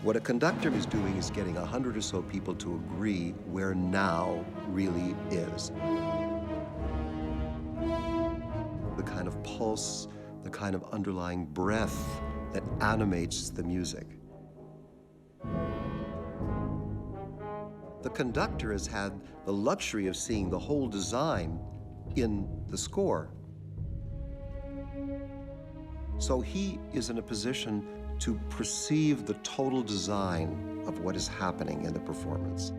What a conductor is doing is getting 100 or so people to agree where now really is. The kind of pulse, the kind of underlying breath that animates the music. The conductor has had the luxury of seeing the whole design in the score. So he is in a position to perceive the total design of what is happening in the performance.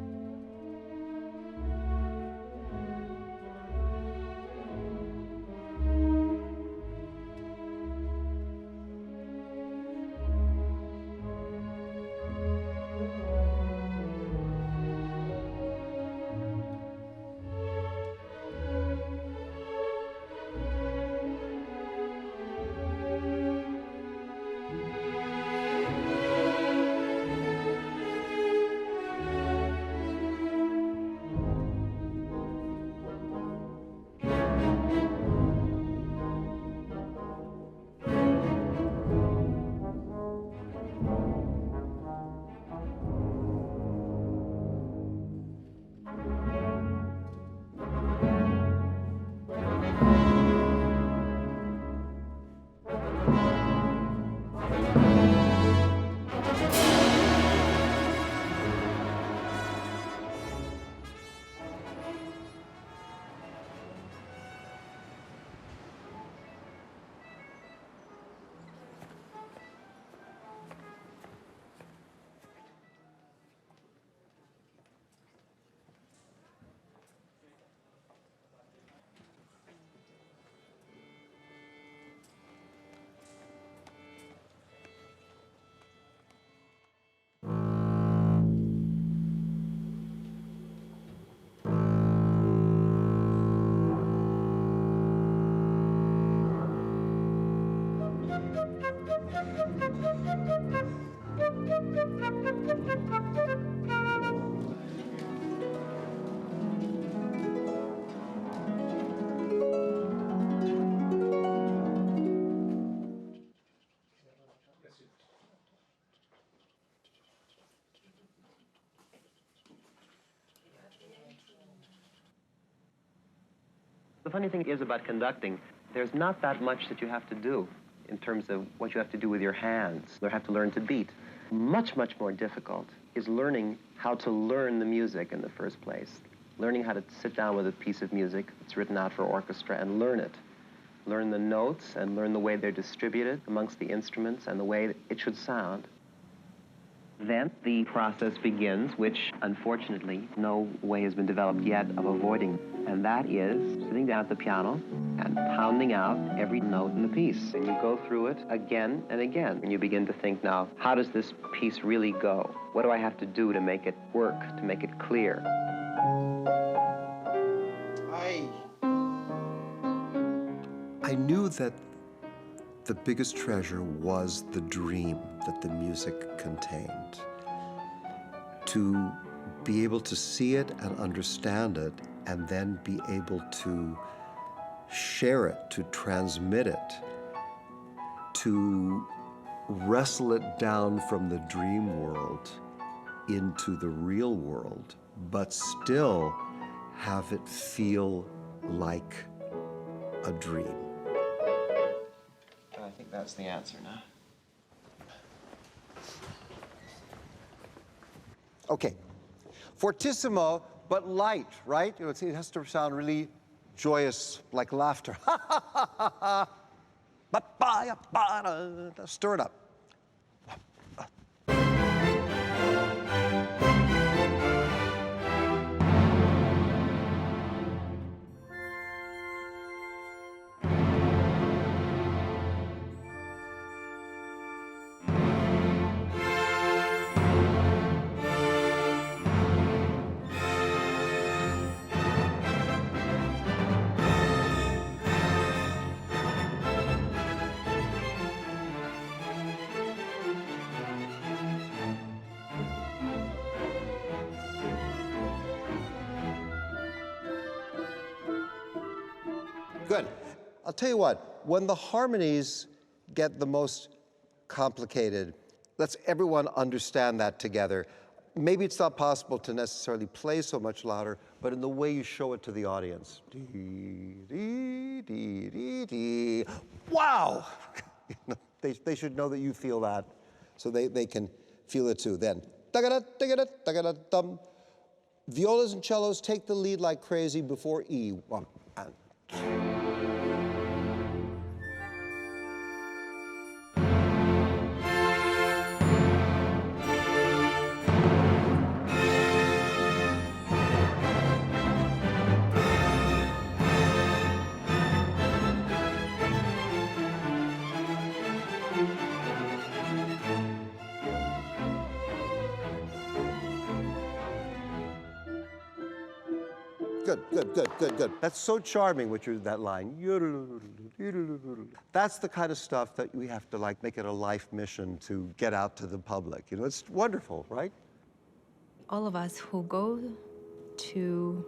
The funny thing is about conducting, there's not that much that you have to do in terms of what you have to do with your hands. You have to learn to beat. Much, much more difficult is learning how to learn the music in the first place. Learning how to sit down with a piece of music that's written out for orchestra and learn it. Learn the notes and learn the way they're distributed amongst the instruments and the way it should sound. Then the process begins, which unfortunately no way has been developed yet of avoiding. And that is sitting down at the piano and pounding out every note in the piece. And you go through it again and again. And you begin to think now, how does this piece really go? What do I have to do to make it work, to make it clear? I knew that the biggest treasure was the dream that the music contained. To be able to see it and understand it, and then be able to share it, to transmit it, to wrestle it down from the dream world into the real world, but still have it feel like a dream. I think that's the answer now. Okay, fortissimo, but light, right? It has to sound really joyous, like laughter. Stir it up. Good. I'll tell you what, when the harmonies get the most complicated, Let's everyone understand that together. Maybe it's not possible to necessarily play so much louder, but in the way you show it to the audience. Dee, dee, dee, dee, dee. Wow! They should know that you feel that, so they can feel it too. Then, da-ga-da, da-ga-da, da-ga-da, dum. Violas and cellos take the lead like crazy before E. 1 and 2. Good. That's so charming, that line. That's the kind of stuff that we have to make it a life mission to get out to the public. It's wonderful, right? All of us who go to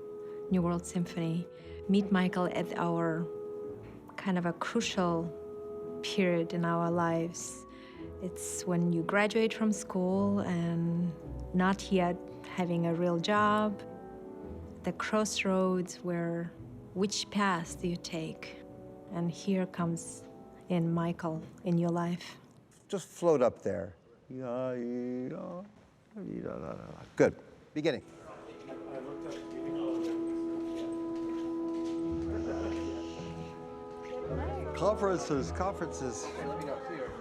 New World Symphony meet Michael at our kind of a crucial period in our lives. It's when you graduate from school and not yet having a real job. The crossroads where which path do you take? And here comes in Michael in your life. Just float up there. Good. Beginning. Conferences.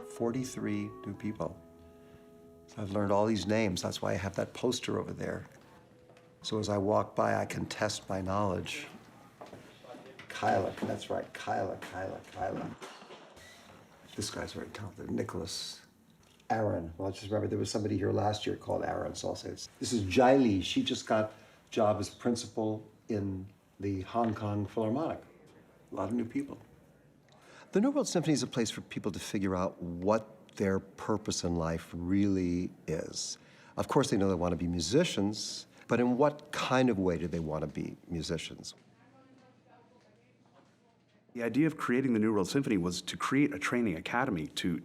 43 new people. So I've learned all these names. That's why I have that poster over there. So as I walk by, I can test my knowledge. Kyla, that's right, Kyla. This guy's very talented, Nicholas. Aaron, well, just remember there was somebody here last year called Aaron, so I'll say this. This is Jaili. She just got a job as principal in the Hong Kong Philharmonic. A lot of new people. The New World Symphony is a place for people to figure out what their purpose in life really is. Of course, they know they want to be musicians, but in what kind of way do they want to be musicians? The idea of creating the New World Symphony was to create a training academy to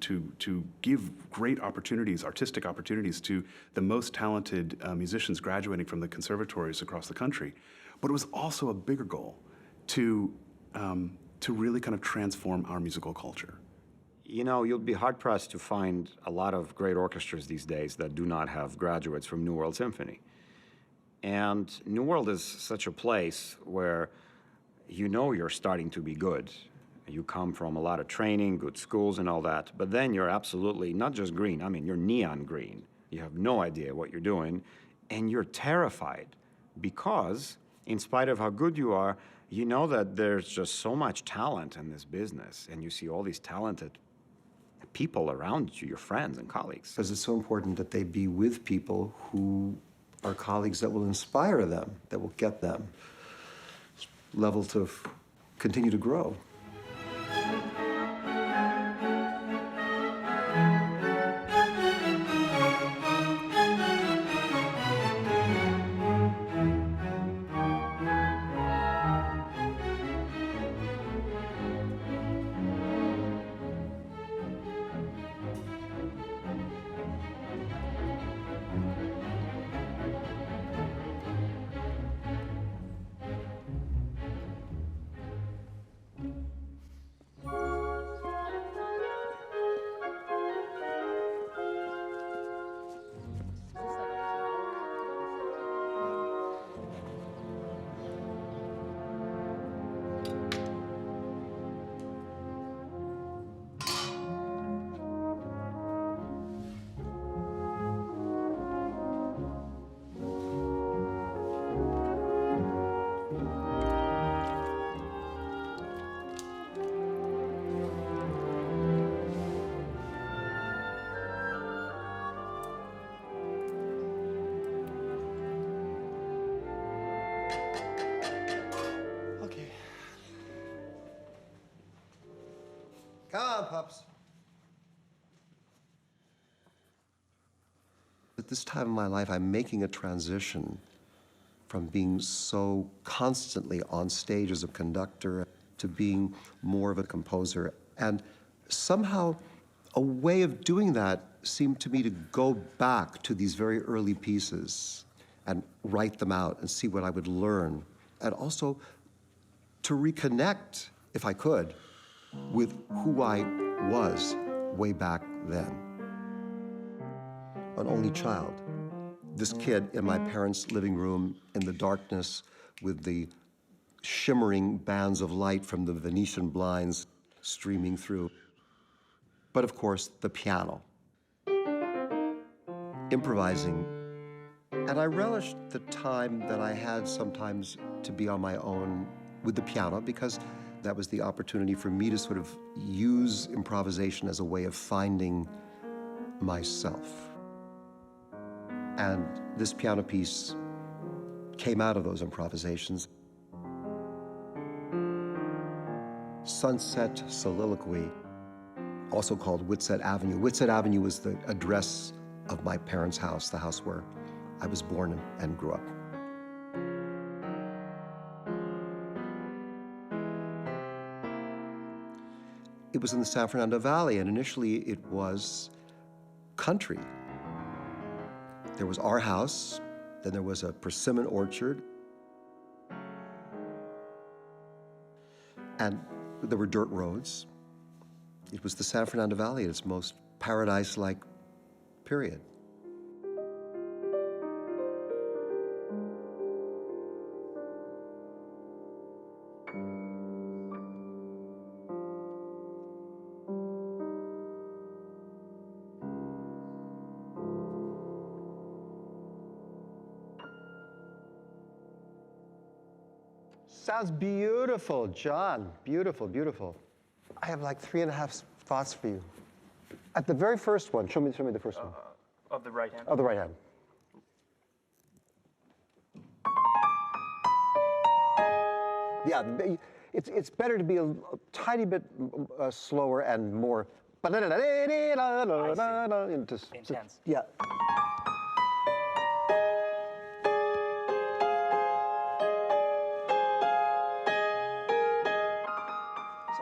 give great opportunities, artistic opportunities, to the most talented musicians graduating from the conservatories across the country. But it was also a bigger goal to really kind of transform our musical culture. You'll be hard-pressed to find a lot of great orchestras these days that do not have graduates from New World Symphony. And New World is such a place where you're starting to be good. You come from a lot of training, good schools and all that, but then you're absolutely not just green, you're neon green. You have no idea what you're doing, and you're terrified because, in spite of how good you are, you know that there's just so much talent in this business, and you see all these talented people around you, your friends and colleagues. Because it's so important that they be with people who are colleagues that will inspire them, that will get them level to continue to grow. Come on, pups. At this time in my life, I'm making a transition from being so constantly on stage as a conductor to being more of a composer. And somehow, a way of doing that seemed to me to go back to these very early pieces and write them out and see what I would learn, and also to reconnect, if I could, with who I was way back then. An only child. This kid in my parents' living room in the darkness with the shimmering bands of light from the Venetian blinds streaming through. But of course, the piano. Improvising. And I relished the time that I had sometimes to be on my own with the piano, because that was the opportunity for me to sort of use improvisation as a way of finding myself. And this piano piece came out of those improvisations. Sunset Soliloquy, also called Whitsett Avenue. Whitsett Avenue was the address of my parents' house, the house where I was born and grew up. It was in the San Fernando Valley, and initially it was country. There was our house, then there was a persimmon orchard, and there were dirt roads. It was the San Fernando Valley at its most paradise-like period. Sounds beautiful, John. Beautiful, beautiful. I have like 3.5 thoughts for you. At the very first one, show me the first one. Of the right hand. Of the right hand. Yeah, it's better to be a tiny bit slower and more. Intense. Yeah.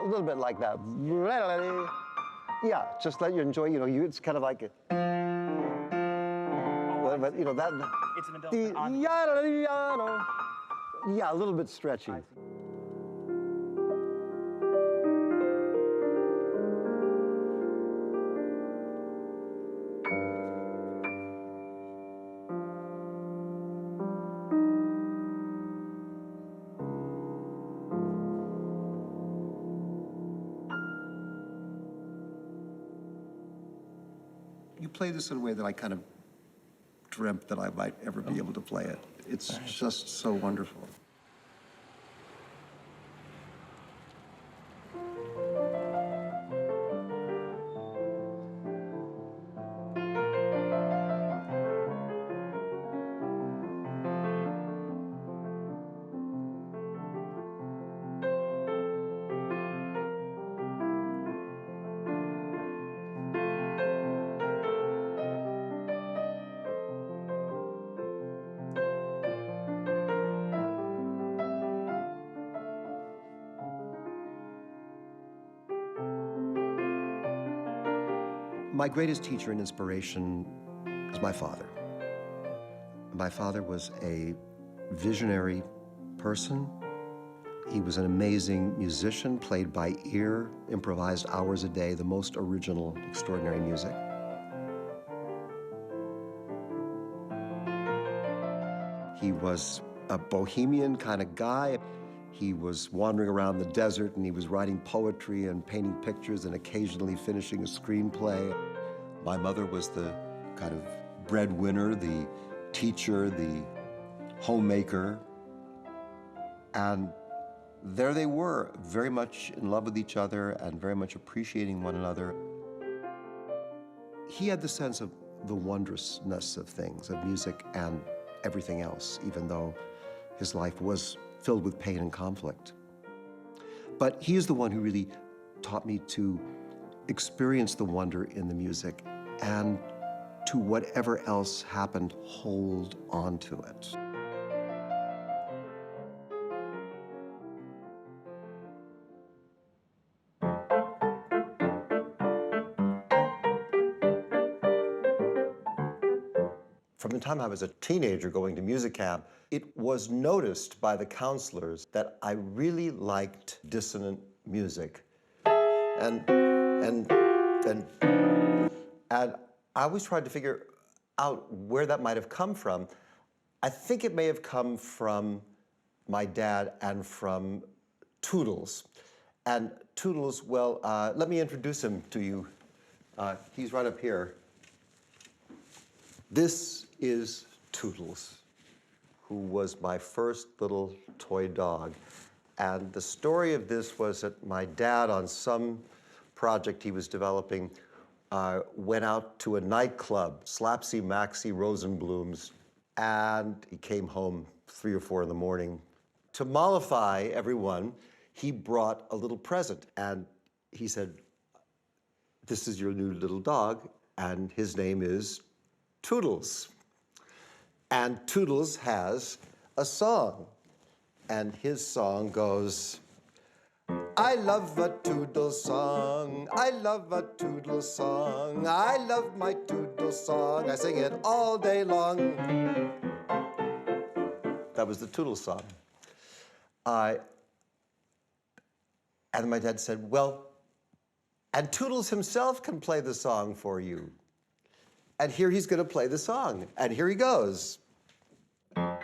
A little bit like that. Yeah, just let you enjoy, it's kind of like it. But, that. It's an adult. Yeah, a little bit stretchy. You play this in a way that I kind of dreamt that I might ever be able to play it. It's just so wonderful. My greatest teacher and inspiration is my father. My father was a visionary person. He was an amazing musician, played by ear, improvised hours a day, the most original, extraordinary music. He was a bohemian kind of guy. He was wandering around the desert, and he was writing poetry and painting pictures and occasionally finishing a screenplay. My mother was the kind of breadwinner, the teacher, the homemaker. And there they were, very much in love with each other and very much appreciating one another. He had the sense of the wondrousness of things, of music and everything else, even though his life was filled with pain and conflict. But he is the one who really taught me to experience the wonder in the music and to whatever else happened, hold on to it. From the time I was a teenager going to music camp, it was noticed by the counselors that I really liked dissonant music. And I always tried to figure out where that might have come from. I think it may have come from my dad and from Toodles. And Toodles, well, let me introduce him to you. He's right up here. This is Toodles, who was my first little toy dog. And the story of this was that my dad, on some project he was developing, went out to a nightclub, Slapsy Maxy Rosenblum's, and he came home 3 or 4 in the morning. To mollify everyone, he brought a little present, and he said, "This is your new little dog, and his name is Toodles." And Toodles has a song, and his song goes, "I love a Toodles song, I love a Toodles song, I love my Toodles song, I sing it all day long." That was the Toodles song. And my dad said, "Well, and Toodles himself can play the song for you." And here he's going to play the song. And here he goes. And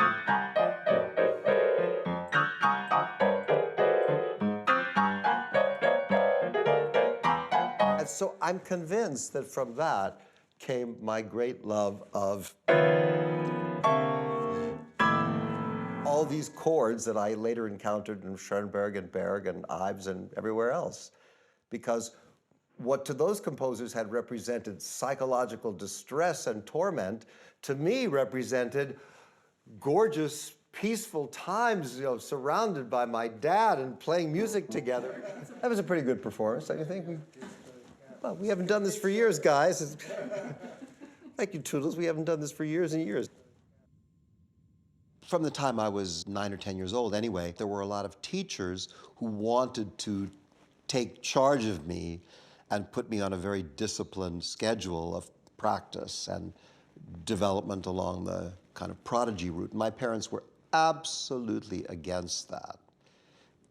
so I'm convinced that from that came my great love of all these chords that I later encountered in Schoenberg and Berg and Ives and everywhere else. Because what to those composers had represented psychological distress and torment, to me represented gorgeous, peaceful times, surrounded by my dad and playing music together. That was a pretty good performance, don't you think? Well, we haven't done this for years, guys. Thank you, Toodles. We haven't done this for years and years. From the time I was 9 or 10 years old, anyway, there were a lot of teachers who wanted to take charge of me and put me on a very disciplined schedule of practice and development along the kind of prodigy route. My parents were absolutely against that.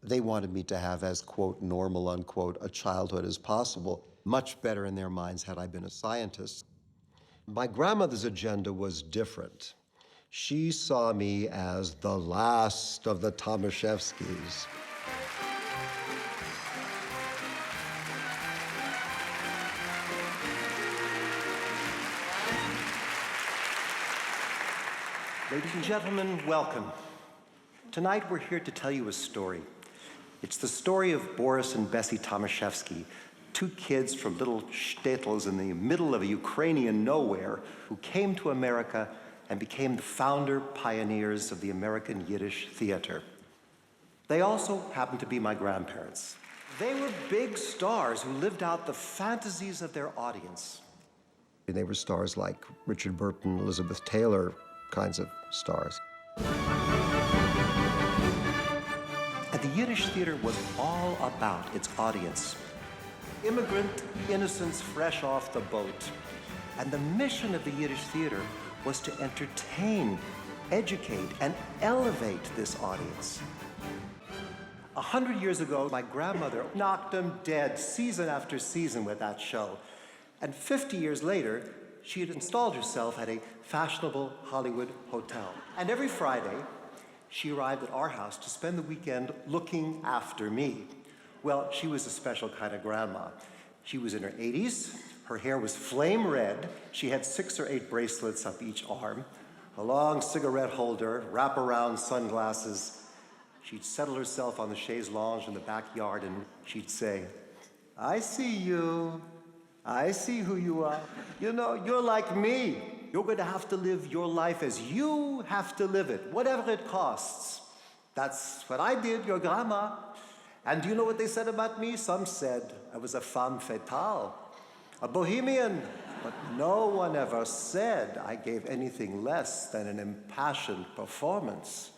They wanted me to have as, quote, normal, unquote, a childhood as possible. Much better in their minds had I been a scientist. My grandmother's agenda was different. She saw me as the last of the Thomashefskys. Ladies and gentlemen, welcome. Tonight we're here to tell you a story. It's the story of Boris and Bessie Thomashefsky, 2 kids from little shtetls in the middle of a Ukrainian nowhere who came to America and became the founder pioneers of the American Yiddish theater. They also happened to be my grandparents. They were big stars who lived out the fantasies of their audience. They were stars like Richard Burton, Elizabeth Taylor, kinds of stars. And the Yiddish theater was all about its audience. Immigrant innocence fresh off the boat. And the mission of the Yiddish theater was to entertain, educate, and elevate this audience. 100 years ago, my grandmother knocked them dead season after season with that show. And 50 years later, she had installed herself at a fashionable Hollywood hotel. And every Friday, she arrived at our house to spend the weekend looking after me. Well, she was a special kind of grandma. She was in her 80s. Her hair was flame red. She had 6 or 8 bracelets up each arm, a long cigarette holder, wraparound sunglasses. She'd settle herself on the chaise lounge in the backyard and she'd say, "I see you. I see who you are. You know, you're like me. You're going to have to live your life as you have to live it, whatever it costs." That's what I did, your grandma. And do you know what they said about me? Some said I was a femme fatale, a bohemian. But no one ever said I gave anything less than an impassioned performance.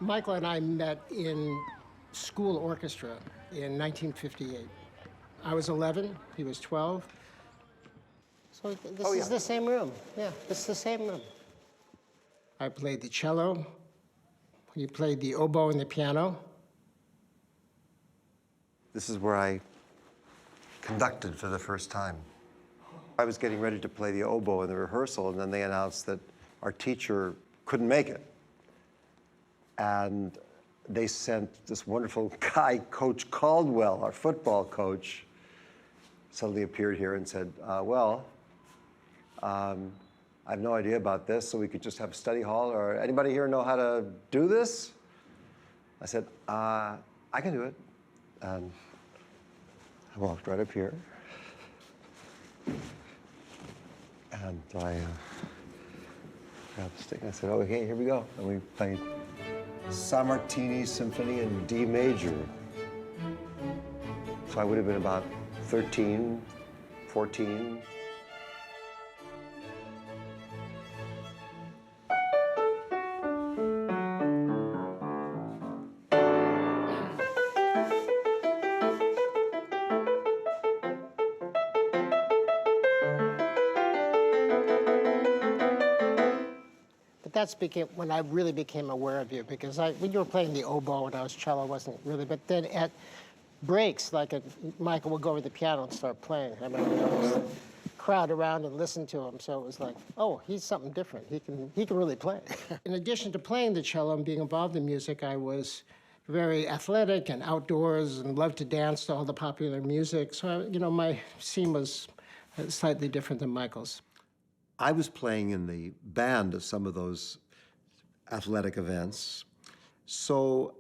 Michael and I met in school orchestra in 1958. I was 11, he was 12. So this is the same room. Yeah, this is the same room. I played the cello. He played the oboe and the piano. This is where I conducted for the first time. I was getting ready to play the oboe in the rehearsal, and then they announced that our teacher couldn't make it. And they sent this wonderful guy, Coach Caldwell, our football coach, suddenly appeared here and said, I have no idea about this, so we could just have a study hall, or anybody here know how to do this? I said, I can do it. And I walked right up here. And I grabbed the stick and I said, okay, here we go. And we played San Martini Symphony in D major. So I would have been about 13, 14. That's when I really became aware of you, because when you were playing the oboe and I was cello, I wasn't really, but then at breaks, Michael would go over the piano and start playing. I mean, just crowd around and listen to him, so it was like, oh, he's something different. He can really play. In addition to playing the cello and being involved in music, I was very athletic and outdoors and loved to dance to all the popular music. So, my scene was slightly different than Michael's. I was playing in the band of some of those athletic events, so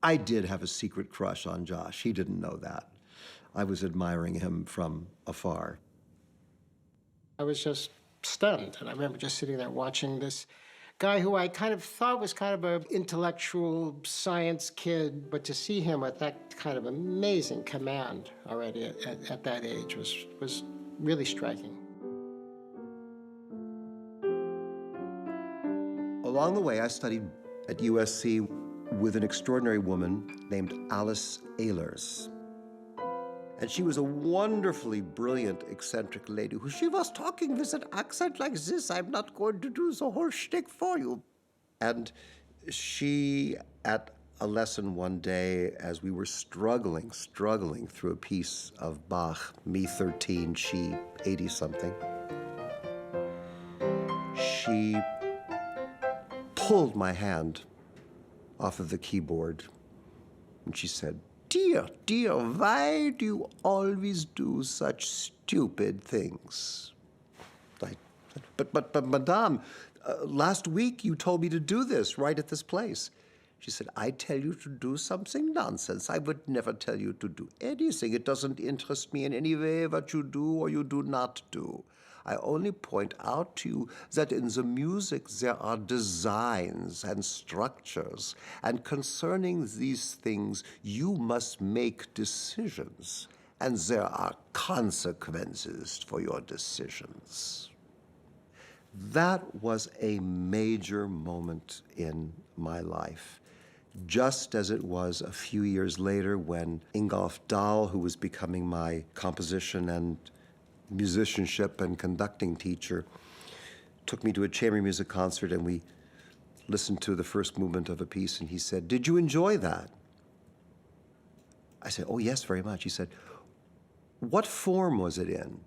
I did have a secret crush on Josh. He didn't know that. I was admiring him from afar. I was just stunned, and I remember just sitting there watching this guy who I kind of thought was kind of an intellectual science kid, but to see him with that kind of amazing command already at that age was really striking. Along the way, I studied at USC with an extraordinary woman named Alice Ehlers. And she was a wonderfully brilliant, eccentric lady who she was talking with an accent like this. I'm not going to do the whole shtick for you. And she, at a lesson one day, as we were struggling through a piece of Bach, me 13, she 80-something, she pulled my hand off of the keyboard, and she said, "Dear, dear, why do you always do such stupid things?" I said, but Madame, last week you told me to do this right at this place. She said, "I tell you to do something? Nonsense. I would never tell you to do anything. It doesn't interest me in any way what you do or you do not do. I only point out to you that in the music there are designs and structures, and concerning these things you must make decisions, and there are consequences for your decisions." That was a major moment in my life, just as it was a few years later when Ingolf Dahl, who was becoming my composition and musicianship and conducting teacher, took me to a chamber music concert, and we listened to the first movement of a piece, and he said, "Did you enjoy that?" I said, "Oh, yes, very much." He said, "What form was it in?"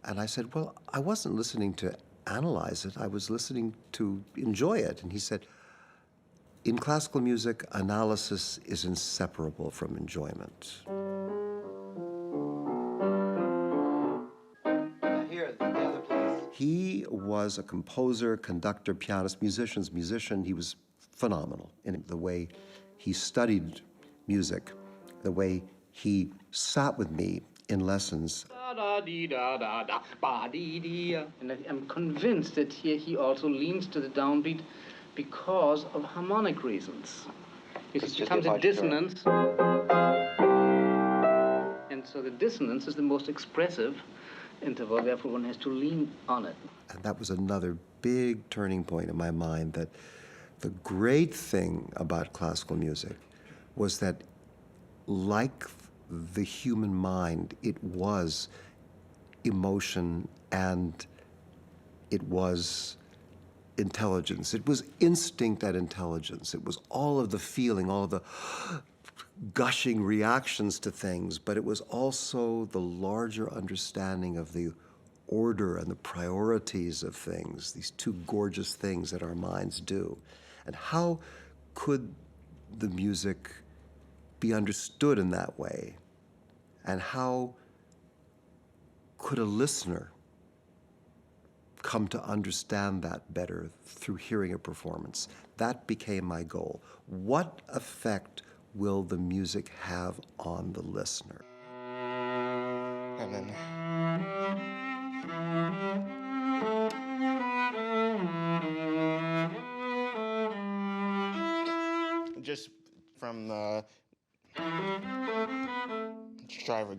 And I said, "Well, I wasn't listening to analyze it. I was listening to enjoy it." And he said, "In classical music, analysis is inseparable from enjoyment." He was a composer, conductor, pianist, musician. He was phenomenal in the way he studied music, the way he sat with me in lessons. And I'm convinced that here he also leans to the downbeat because of harmonic reasons. It becomes a dissonance. And so the dissonance is the most expressive interval, therefore one has to lean on it. And that was another big turning point in my mind, that the great thing about classical music was that, like the human mind. It was emotion and it was intelligence. It was instinct and intelligence. It was all of the feeling, all of the gushing reactions to things, but it was also the larger understanding of the order and the priorities of things, these two gorgeous things that our minds do. And how could the music be understood in that way? And how could a listener come to understand that better through hearing a performance? That became my goal. What effect will the music have on the listener? And then just from the driver.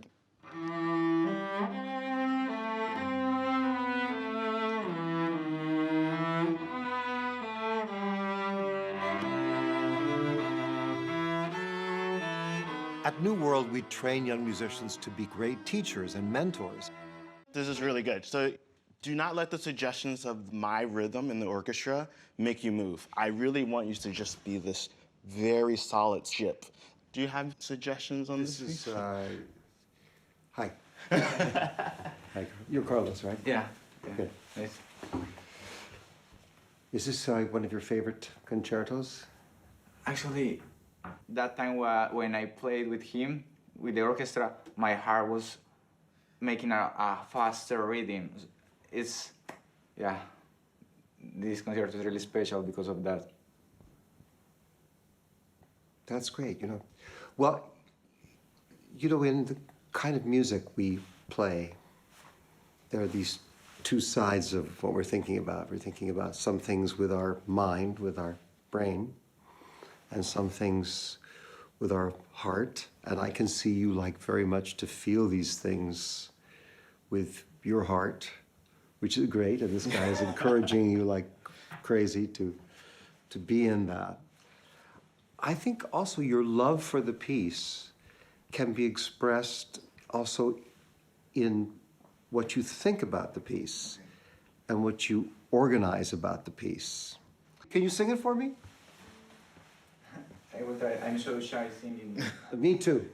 At New World, we train young musicians to be great teachers and mentors. This is really good. So do not let the suggestions of my rhythm in the orchestra make you move. I really want you to just be this very solid ship. Do you have suggestions on this? This is, hi. Hi. You're Carlos, right? Yeah. Good. Nice. Is this one of your favorite concertos? Actually, that time when I played with him, with the orchestra, my heart was making a faster rhythm. It's, yeah, this concert is really special because of that. That's great, you know. Well, you know, in the kind of music we play, there are these two sides of what we're thinking about. We're thinking about some things with our mind, with our brain, and some things with our heart. And I can see you like very much to feel these things with your heart, which is great. And this guy is encouraging you like crazy to be in that. I think also your love for the piece can be expressed also in what you think about the piece and what you organize about the piece. Can you sing it for me? I will try. I'm so shy singing. Me too.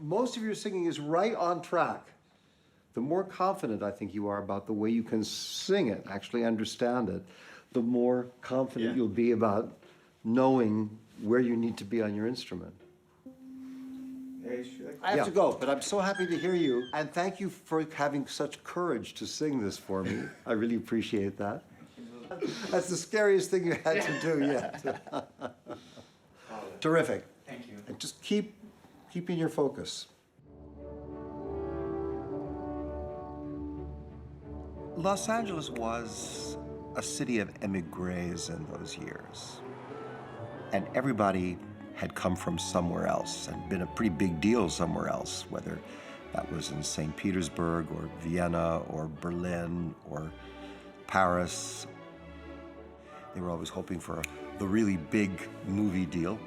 Most of your singing is right on track. The more confident I think you are about the way you can sing it, actually understand it, the more confident you'll be about knowing where you need to be on your instrument. I have to go, but I'm so happy to hear you. And thank you for having such courage to sing this for me. I really appreciate that. That's the scariest thing you had to do yet. Terrific. Thank you. And just keep in your focus. Los Angeles was a city of emigres in those years. And everybody had come from somewhere else and been a pretty big deal somewhere else, whether that was in St. Petersburg or Vienna or Berlin or Paris. They were always hoping for the really big movie deal.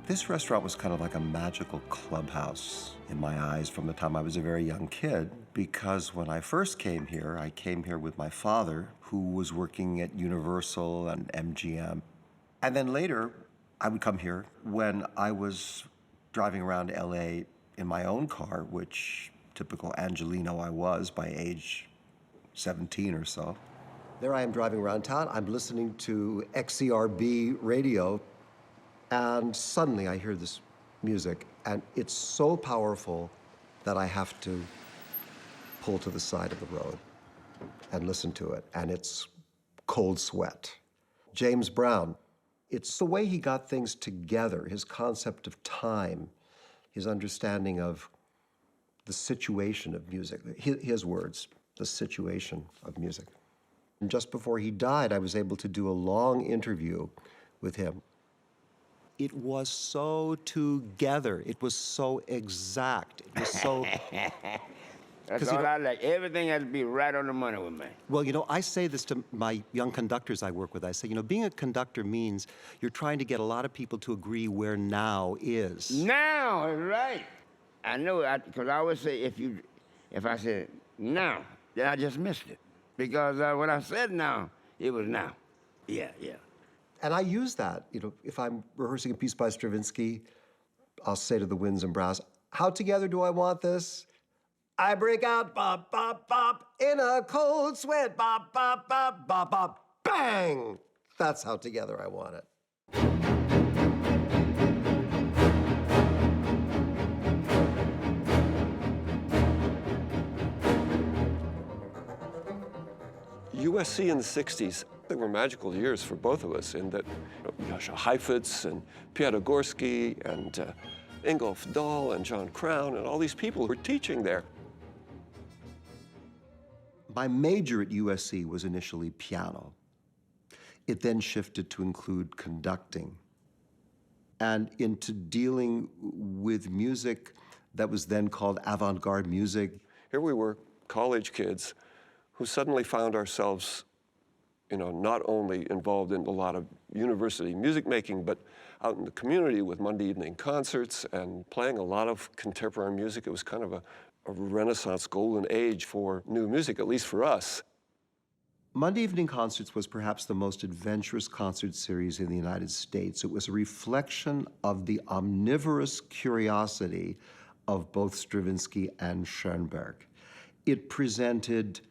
This restaurant was kind of like a magical clubhouse in my eyes from the time I was a very young kid, because when I first came here, I came here with my father, who was working at Universal and MGM. And then later, I would come here when I was driving around LA in my own car, which typical Angelino I was by age 17 or so. There I am driving around town. I'm listening to XCRB radio. And suddenly I hear this music, and it's so powerful that I have to pull to the side of the road and listen to it, and it's Cold Sweat. James Brown, it's the way he got things together, his concept of time, his understanding of the situation of music. His words, the situation of music. And just before he died, I was able to do a long interview with him. It was so together. It was so exact. It was so... That's all I like. Everything has to be right on the money with me. Well, you know, I say this to my young conductors I work with. I say, you know, being a conductor means you're trying to get a lot of people to agree where now is. Now is right. I know, because I always say if I said now, then I just missed it. Because when I said now, it was now. Yeah, yeah. And I use that, you know, if I'm rehearsing a piece by Stravinsky, I'll say to the winds and brass, how together do I want this? I break out, bop, bop, bop, in a cold sweat, bop, bop, bop, bop, bop, bang! That's how together I want it. USC in the 60s, they were magical years for both of us in that Joshua Heifetz and Piotr Gorsky and Ingolf Dahl and John Crown and all these people were teaching there. My major at USC was initially piano. It then shifted to include conducting and into dealing with music that was then called avant-garde music. Here we were, college kids, who suddenly found ourselves, you know, not only involved in a lot of university music making, but out in the community with Monday evening concerts and playing a lot of contemporary music. It was kind of a Renaissance golden age for new music, at least for us. Monday Evening Concerts was perhaps the most adventurous concert series in the United States. It was a reflection of the omnivorous curiosity of both Stravinsky and Schoenberg. It presented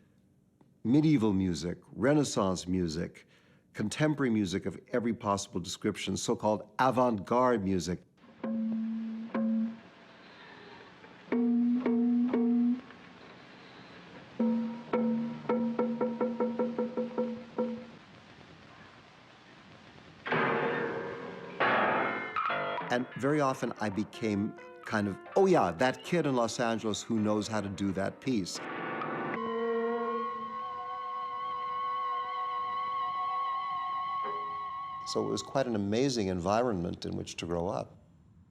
medieval music, Renaissance music, contemporary music of every possible description, so-called avant-garde music. And very often I became kind of, oh yeah, that kid in Los Angeles who knows how to do that piece. So it was quite an amazing environment in which to grow up.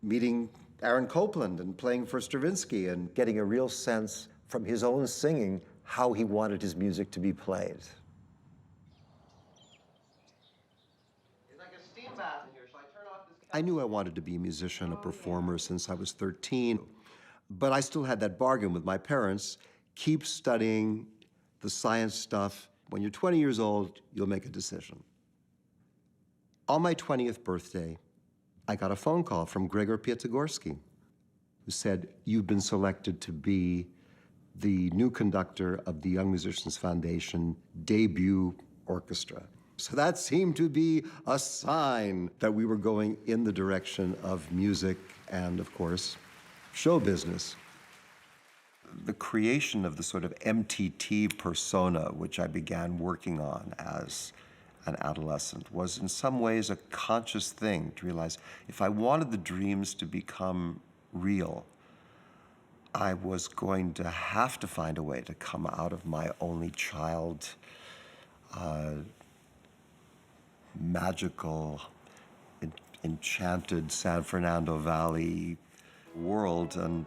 Meeting Aaron Copland and playing for Stravinsky and getting a real sense from his own singing how he wanted his music to be played. I knew I wanted to be a musician, a performer since I was 13, but I still had that bargain with my parents. Keep studying the science stuff. When you're 20 years old, you'll make a decision. On my 20th birthday, I got a phone call from Gregor Piatigorsky, who said, you've been selected to be the new conductor of the Young Musicians Foundation debut orchestra. So that seemed to be a sign that we were going in the direction of music and, of course, show business. The creation of the sort of MTT persona, which I began working on as an adolescent, was in some ways a conscious thing to realize if I wanted the dreams to become real, I was going to have to find a way to come out of my only child, magical, enchanted San Fernando Valley world and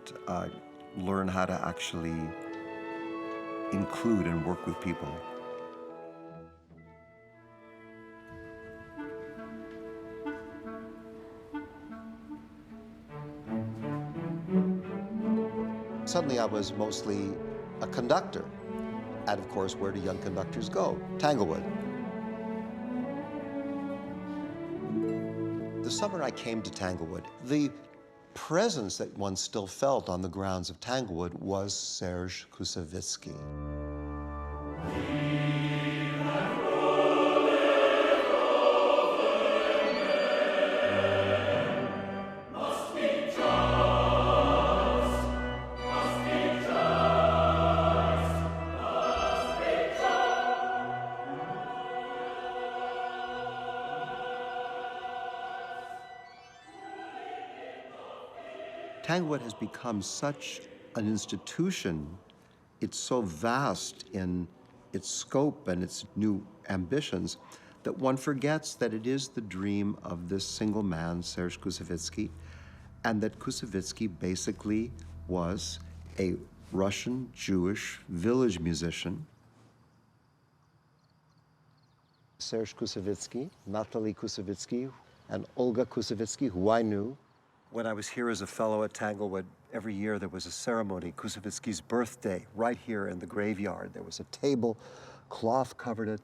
learn how to actually include and work with people. Suddenly I was mostly a conductor. And of course, where do young conductors go? Tanglewood. The summer I came to Tanglewood, the presence that one still felt on the grounds of Tanglewood was Serge Koussevitzky. Tanglewood has become such an institution, it's so vast in its scope and its new ambitions that one forgets that it is the dream of this single man, Serge Koussevitzky, and that Koussevitzky basically was a Russian Jewish village musician. Serge Koussevitzky, Natalie Koussevitzky, and Olga Koussevitzky, who I knew. When I was here as a fellow at Tanglewood, every year there was a ceremony, Koussevitzky's birthday, right here in the graveyard. There was a table, cloth covered it.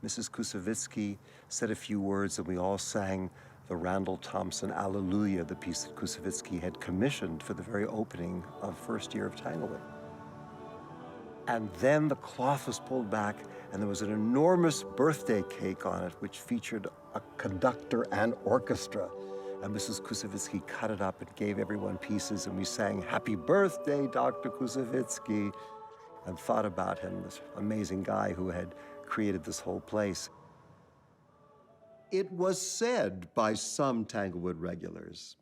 Mrs. Koussevitzky said a few words, and we all sang the Randall Thompson Alleluia, the piece that Koussevitzky had commissioned for the very opening of first year of Tanglewood. And then the cloth was pulled back, and there was an enormous birthday cake on it, which featured a conductor and orchestra. And Mrs. Koussevitzky cut it up and gave everyone pieces, and we sang, "Happy birthday, Dr. Koussevitzky," and thought about him, this amazing guy who had created this whole place. It was said by some Tanglewood regulars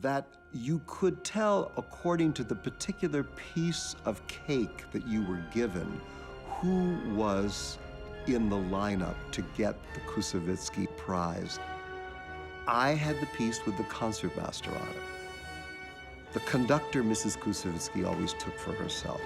that you could tell, according to the particular piece of cake that you were given, who was in the lineup to get the Koussevitzky prize. I had the piece with the concertmaster on it. The conductor, Mrs. Koussevitzky, always took for herself.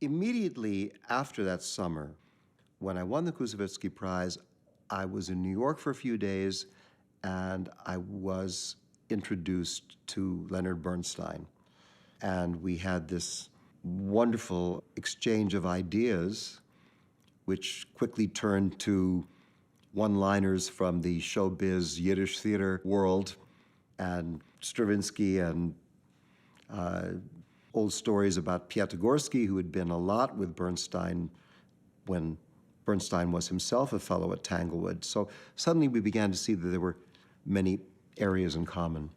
Immediately after that summer, when I won the Koussevitzky Prize, I was in New York for a few days, and I was introduced to Leonard Bernstein. And we had this wonderful exchange of ideas, which quickly turned to one-liners from the showbiz Yiddish theater world, and Stravinsky, and old stories about Piatigorsky, who had been a lot with Bernstein when Bernstein was himself a fellow at Tanglewood. So suddenly we began to see that there were many areas in common.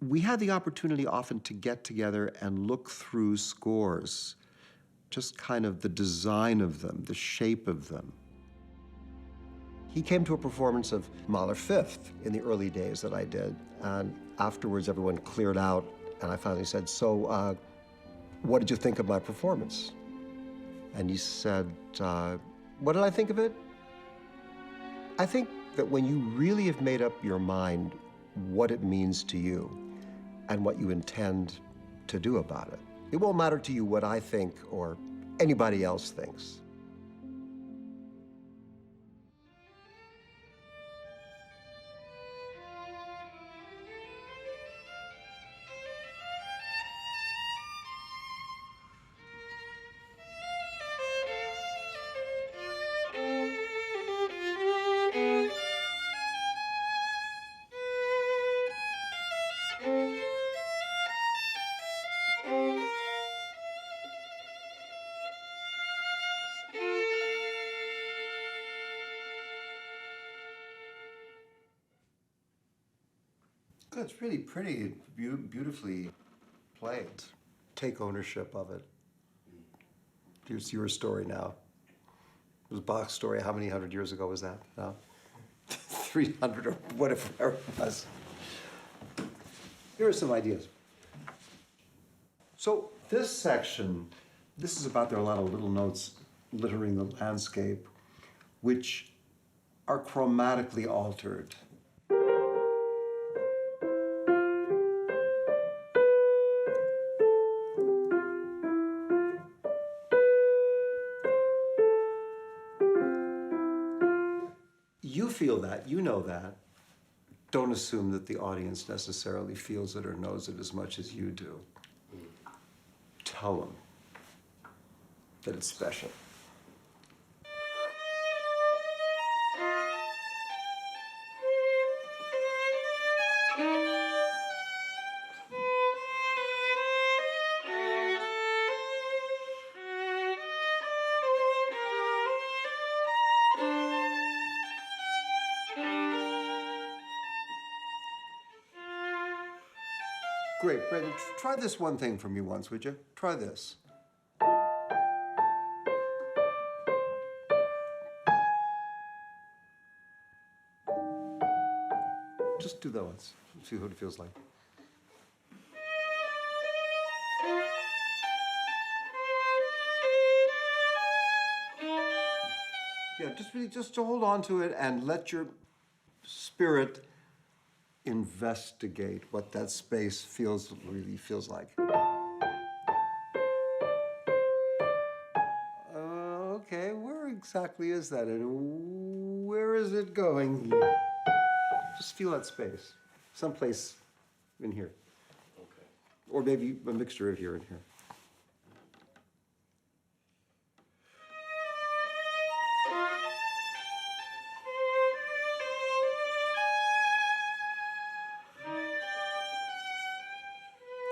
We had the opportunity often to get together and look through scores, just kind of the design of them, the shape of them. He came to a performance of Mahler Fifth in the early days that I did, and afterwards everyone cleared out, and I finally said, "So, what did you think of my performance?" And he said, "What did I think of it? I think that when you really have made up your mind what it means to you and what you intend to do about it, it won't matter to you what I think or anybody else thinks." Good. It's really pretty, beautifully played. Take ownership of it. It's your story now. It was Bach's story. How many hundred years ago was that? No? 300 or whatever it was. Here are some ideas. So this section, this is about, there are a lot of little notes littering the landscape, which are chromatically altered. You feel that, you know that. Don't assume that the audience necessarily feels it or knows it as much as you do. Tell them that it's special. Great, Brandon, try this one thing for me once, would you? Try this. Just do that once, see what it feels like. Yeah, just to hold on to it and let your spirit investigate what that space really feels like. Okay, where exactly is that and where is it going? Just feel that space, someplace in here. Okay. Or maybe a mixture of here and here.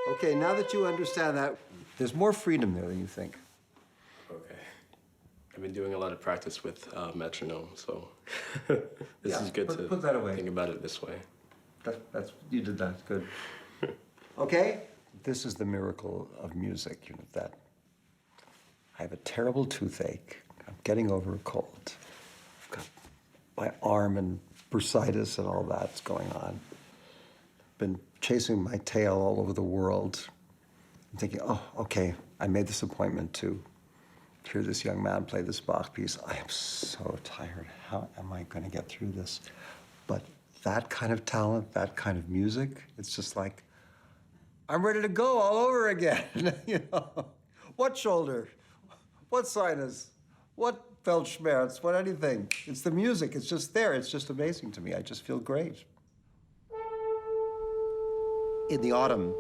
Okay, now that you understand that, there's more freedom there than you think. Okay. I've been doing a lot of practice with metronome, so this is good to put that away. Think about it this way. You did that, good. Okay? This is the miracle of music, you know, that I have a terrible toothache. I'm getting over a cold. I've got my arm and bursitis and all that's going on. Been chasing my tail all over the world. I'm thinking, oh, okay, I made this appointment to hear this young man play this Bach piece. I am so tired. How am I going to get through this? But that kind of talent, that kind of music, it's just like, I'm ready to go all over again. You know, what shoulder, what sinus, what Weltschmerz, what anything. It's the music, it's just there. It's just amazing to me. I just feel great. In the autumn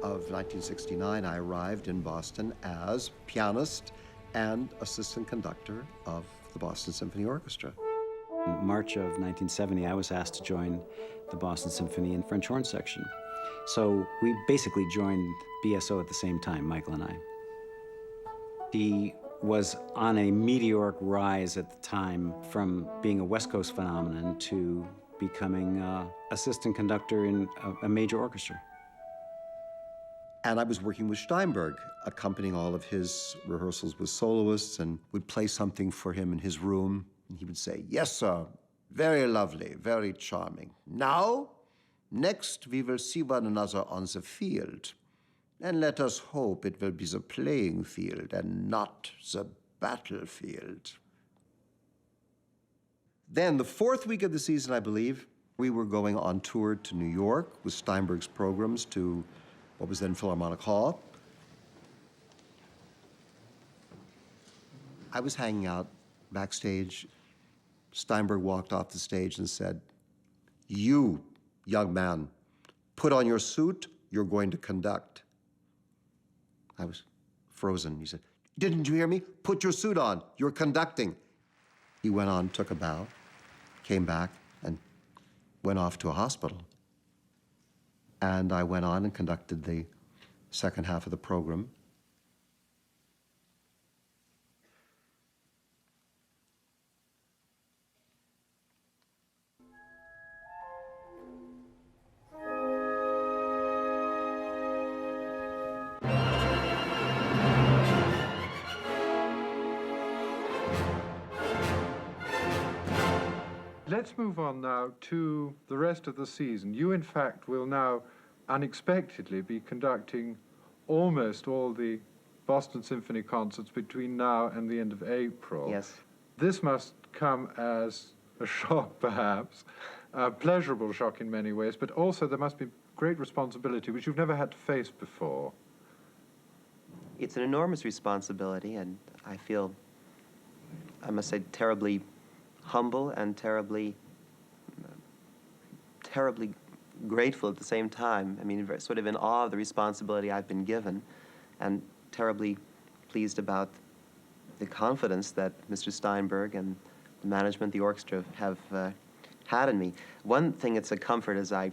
of 1969, I arrived in Boston as pianist and assistant conductor of the Boston Symphony Orchestra. In March of 1970, I was asked to join the Boston Symphony in French horn section. So we basically joined BSO at the same time, Michael and I. He was on a meteoric rise at the time from being a West Coast phenomenon to becoming assistant conductor in a major orchestra. And I was working with Steinberg, accompanying all of his rehearsals with soloists, and would play something for him in his room. And he would say, yes, sir, very lovely, very charming. Now, next we will see one another on the field. And let us hope it will be the playing field and not the battlefield. Then, the fourth week of the season, I believe, we were going on tour to New York with Steinberg's programs to what was then Philharmonic Hall. I was hanging out backstage. Steinberg walked off the stage and said, you, young man, put on your suit, you're going to conduct. I was frozen. He said, didn't you hear me? Put your suit on, you're conducting. He went on, took a bow, came back, and went off to a hospital. And I went on and conducted the second half of the program. Let's move on now to the rest of the season. You, in fact, will now unexpectedly be conducting almost all the Boston Symphony concerts between now and the end of April. Yes. This must come as a shock, perhaps, a pleasurable shock in many ways, but also there must be great responsibility, which you've never had to face before. It's an enormous responsibility, and I feel, I must say, terribly humble and terribly grateful at the same time. I mean, sort of in awe of the responsibility I've been given, and terribly pleased about the confidence that Mr. Steinberg and the management, the orchestra, have had in me. One thing that's a comfort is I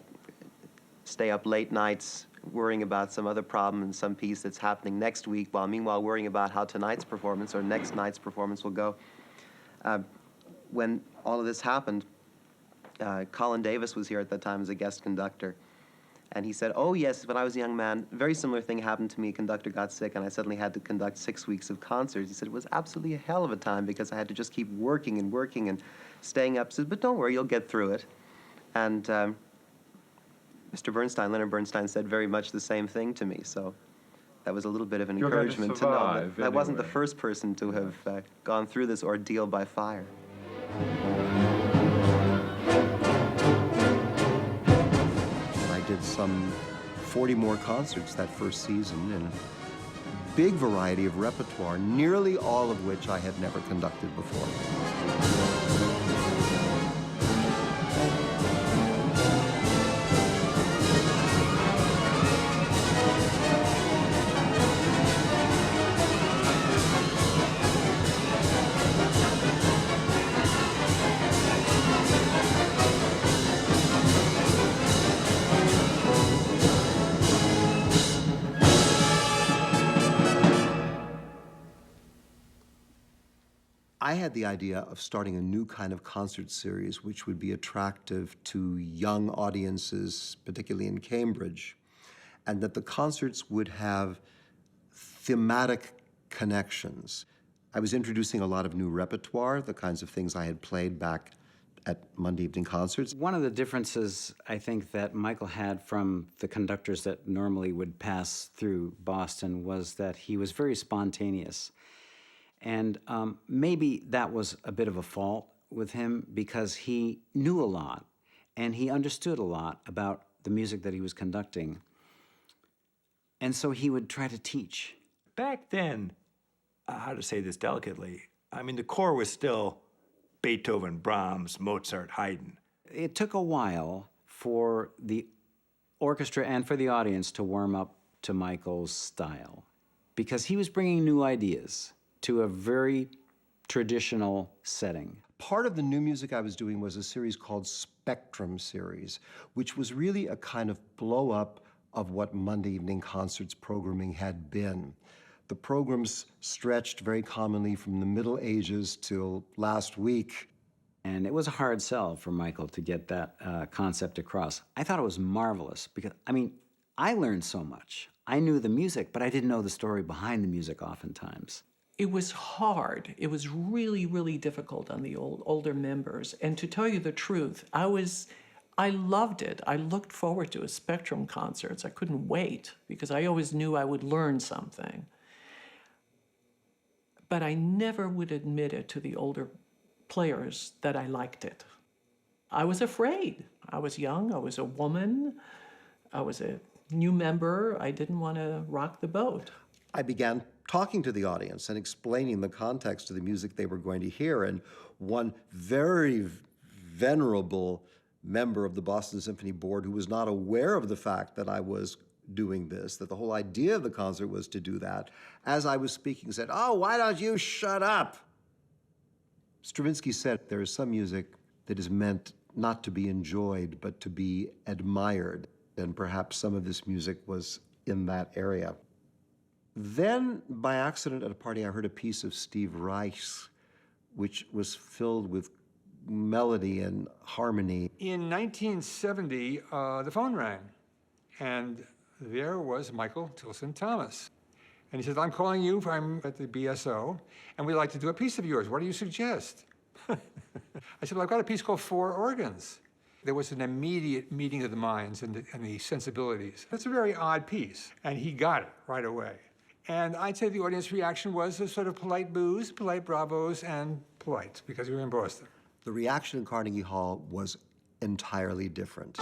stay up late nights worrying about some other problem in some piece that's happening next week, while meanwhile worrying about how tonight's performance or next night's performance will go. When all of this happened, Colin Davis was here at that time as a guest conductor. And he said, oh yes, when I was a young man, a very similar thing happened to me. A conductor got sick and I suddenly had to conduct 6 weeks of concerts. He said it was absolutely a hell of a time because I had to just keep working and staying up. He said, but don't worry, you'll get through it. And Mr. Bernstein, Leonard Bernstein, said very much the same thing to me. So that was a little bit of an encouragement to know that I wasn't the first person to have gone through this ordeal by fire. I did some 40 more concerts that first season in a big variety of repertoire, nearly all of which I had never conducted before. I had the idea of starting a new kind of concert series which would be attractive to young audiences, particularly in Cambridge, and that the concerts would have thematic connections. I was introducing a lot of new repertoire, the kinds of things I had played back at Monday evening concerts. One of the differences I think that Michael had from the conductors that normally would pass through Boston was that he was very spontaneous. And maybe that was a bit of a fault with him because he knew a lot and he understood a lot about the music that he was conducting. And so he would try to teach. Back then, how to say this delicately, I mean, the core was still Beethoven, Brahms, Mozart, Haydn. It took a while for the orchestra and for the audience to warm up to Michael's style because he was bringing new ideas to a very traditional setting. Part of the new music I was doing was a series called Spectrum Series, which was really a kind of blow-up of what Monday evening concerts programming had been. The programs stretched very commonly from the Middle Ages till last week. And it was a hard sell for Michael to get that concept across. I thought it was marvelous because, I mean, I learned so much. I knew the music, but I didn't know the story behind the music oftentimes. It was hard. It was really, really difficult on the older members. And to tell you the truth, I loved it. I looked forward to Spectrum concerts. I couldn't wait because I always knew I would learn something. But I never would admit it to the older players that I liked it. I was afraid. I was young. I was a woman. I was a new member. I didn't want to rock the boat. I began talking to the audience and explaining the context of the music they were going to hear. And one very venerable member of the Boston Symphony Board who was not aware of the fact that I was doing this, that the whole idea of the concert was to do that, as I was speaking said, "Oh, why don't you shut up?" Stravinsky said there is some music that is meant not to be enjoyed, but to be admired. And perhaps some of this music was in that area. Then, by accident at a party, I heard a piece of Steve Reich's, which was filled with melody and harmony. In 1970, the phone rang, and there was Michael Tilson Thomas. And he said, "I'm calling you, I'm at the BSO, and we'd like to do a piece of yours. What do you suggest?" I said, well, I've got a piece called Four Organs. There was an immediate meeting of the minds and the sensibilities. That's a very odd piece, and he got it right away. And I'd say the audience reaction was a sort of polite boos, polite bravos, and polite, because we were in Boston. The reaction in Carnegie Hall was entirely different.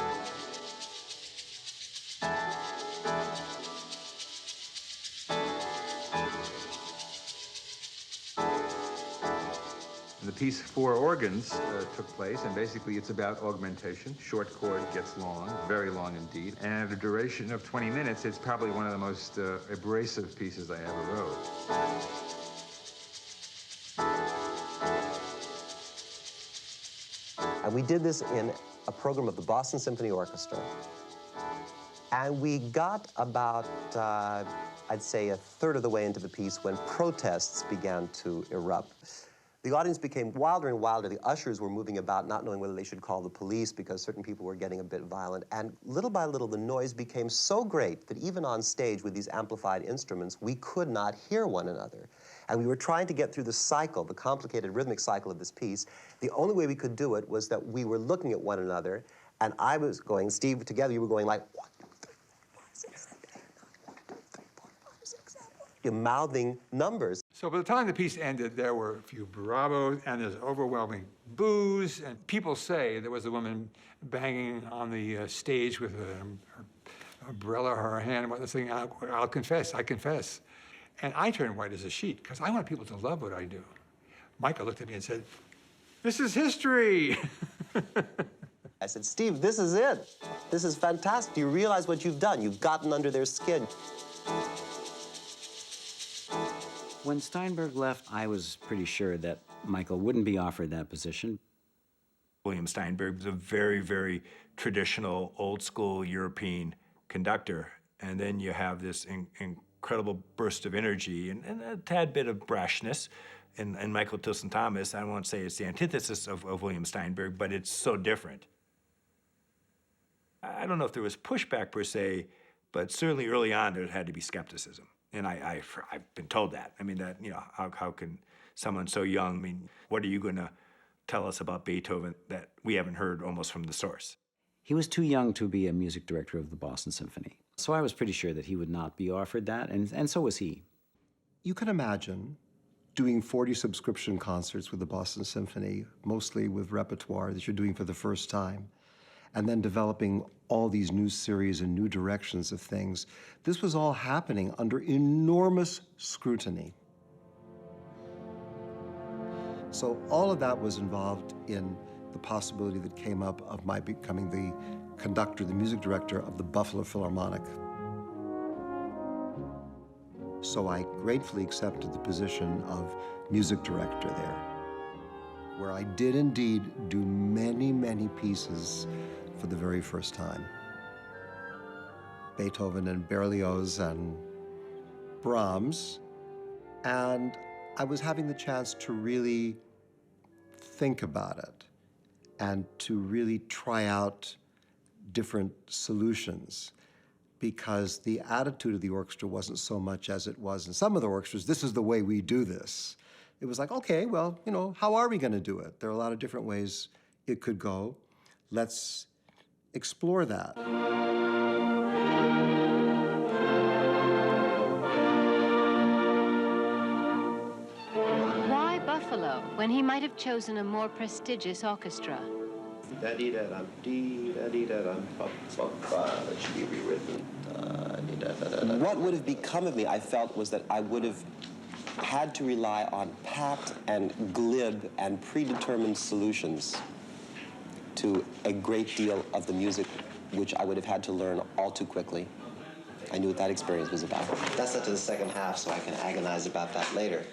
The piece Four Organs took place, and basically it's about augmentation. Short chord gets long, very long indeed. And at a duration of 20 minutes, it's probably one of the most abrasive pieces I ever wrote. And we did this in a program of the Boston Symphony Orchestra. And we got about, I'd say, a third of the way into the piece when protests began to erupt. The audience became wilder and wilder. The ushers were moving about, not knowing whether they should call the police because certain people were getting a bit violent. And little by little, the noise became so great that even on stage with these amplified instruments, we could not hear one another. And we were trying to get through the cycle, the complicated rhythmic cycle of this piece. The only way we could do it was that we were looking at one another, and I was going, Steve, together you were going like, 1, 2, 3, 4, 5, 6, 7, 8, 9, 1, 2, 3, 4, 5, 6, 7, 8. You're mouthing numbers. So by the time the piece ended, there were a few bravos, and there's overwhelming boos, and people say there was a woman banging on the stage with her umbrella or her hand, and saying, I'll confess, I confess. And I turned white as a sheet, because I want people to love what I do. Michael looked at me and said, this is history. I said, Steve, this is it. This is fantastic. Do you realize what you've done? You've gotten under their skin. When Steinberg left, I was pretty sure that Michael wouldn't be offered that position. William Steinberg was a very, very traditional, old-school European conductor. And then you have this incredible burst of energy and a tad bit of brashness. And Michael Tilson Thomas, I won't say it's the antithesis of William Steinberg, but it's so different. I don't know if there was pushback per se, but certainly early on there had to be skepticism. And I've been told that. I mean, that, you know, how can someone so young, I mean, what are you going to tell us about Beethoven that we haven't heard almost from the source? He was too young to be a music director of the Boston Symphony. So I was pretty sure that he would not be offered that, and so was he. You can imagine doing 40 subscription concerts with the Boston Symphony, mostly with repertoire that you're doing for the first time, and then developing all these new series and new directions of things. This was all happening under enormous scrutiny. So all of that was involved in the possibility that came up of my becoming the conductor, the music director of the Buffalo Philharmonic. So I gratefully accepted the position of music director there, where I did indeed do many, many pieces for the very first time. Beethoven and Berlioz and Brahms. And I was having the chance to really think about it and to really try out different solutions, because the attitude of the orchestra wasn't so much as it was in some of the orchestras, this is the way we do this. It was like, okay, well, you know, how are we going to do it? There are a lot of different ways it could go. Let's explore that. Why Buffalo, when he might have chosen a more prestigious orchestra? That should be rewritten. What would have become of me, I felt, was that I would have had to rely on pat and glib and predetermined solutions to a great deal of the music which I would have had to learn all too quickly. I knew what that experience was about. That's up to the second half, so I can agonize about that later.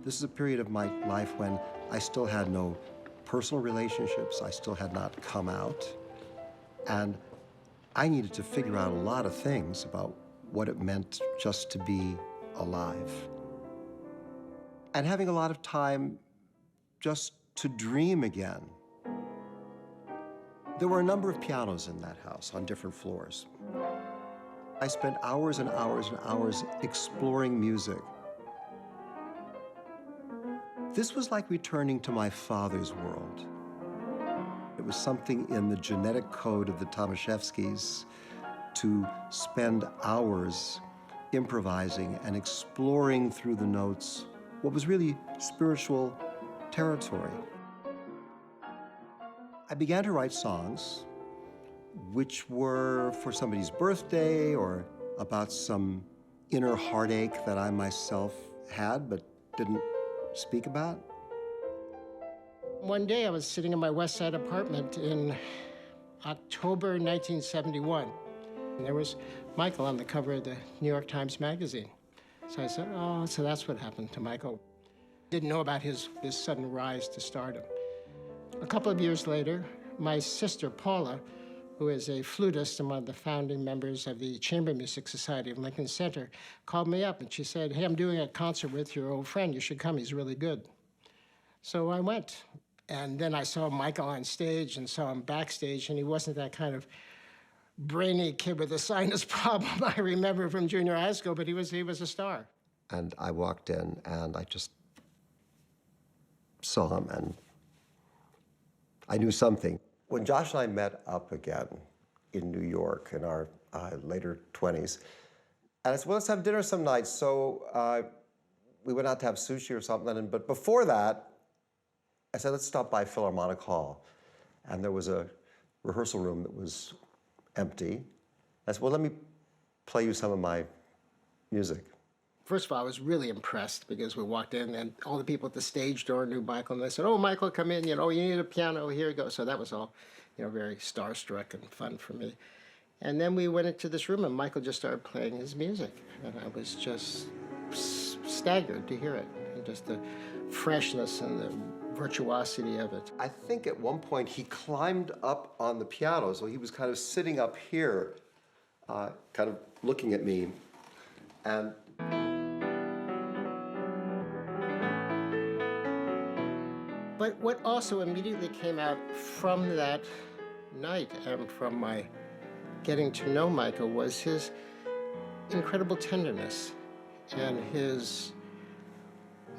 This is a period of my life when I still had no personal relationships. I still had not come out. And I needed to figure out a lot of things about what it meant just to be alive. And having a lot of time just to dream again. There were a number of pianos in that house on different floors. I spent hours and hours and hours exploring music. This was like returning to my father's world. It was something in the genetic code of the Thomashefskys to spend hours improvising and exploring through the notes what was really spiritual territory. I began to write songs which were for somebody's birthday or about some inner heartache that I myself had but didn't speak about. One day I was sitting in my West Side apartment in October 1971. And there was Michael on the cover of the New York Times Magazine. So I said, oh, so that's what happened to Michael. Didn't know about his sudden rise to stardom. A couple of years later, my sister Paula, who is a flutist and one of the founding members of the Chamber Music Society of Lincoln Center, called me up and she said, hey, I'm doing a concert with your old friend. You should come. He's really good. So I went. And then I saw Michael on stage and saw him backstage, and he wasn't that kind of brainy kid with a sinus problem I remember from junior high school, but he was a star. And I walked in and I just saw him and I knew something. When Josh and I met up again in New York in our later 20s, and I said, well, let's have dinner some night. So we went out to have sushi or something, but before that, I said, let's stop by Philharmonic Hall. And there was a rehearsal room that was empty. I said, well, let me play you some of my music. First of all, I was really impressed because we walked in and all the people at the stage door knew Michael, and they said, oh, Michael, come in, you need a piano, here you go. So that was all, very starstruck and fun for me. And then we went into this room and Michael just started playing his music. And I was just staggered to hear it, and just the freshness and the virtuosity of it. I think at one point he climbed up on the piano, so he was kind of sitting up here, kind of looking at me, and but what also immediately came out from that night and from my getting to know Michael was his incredible tenderness and his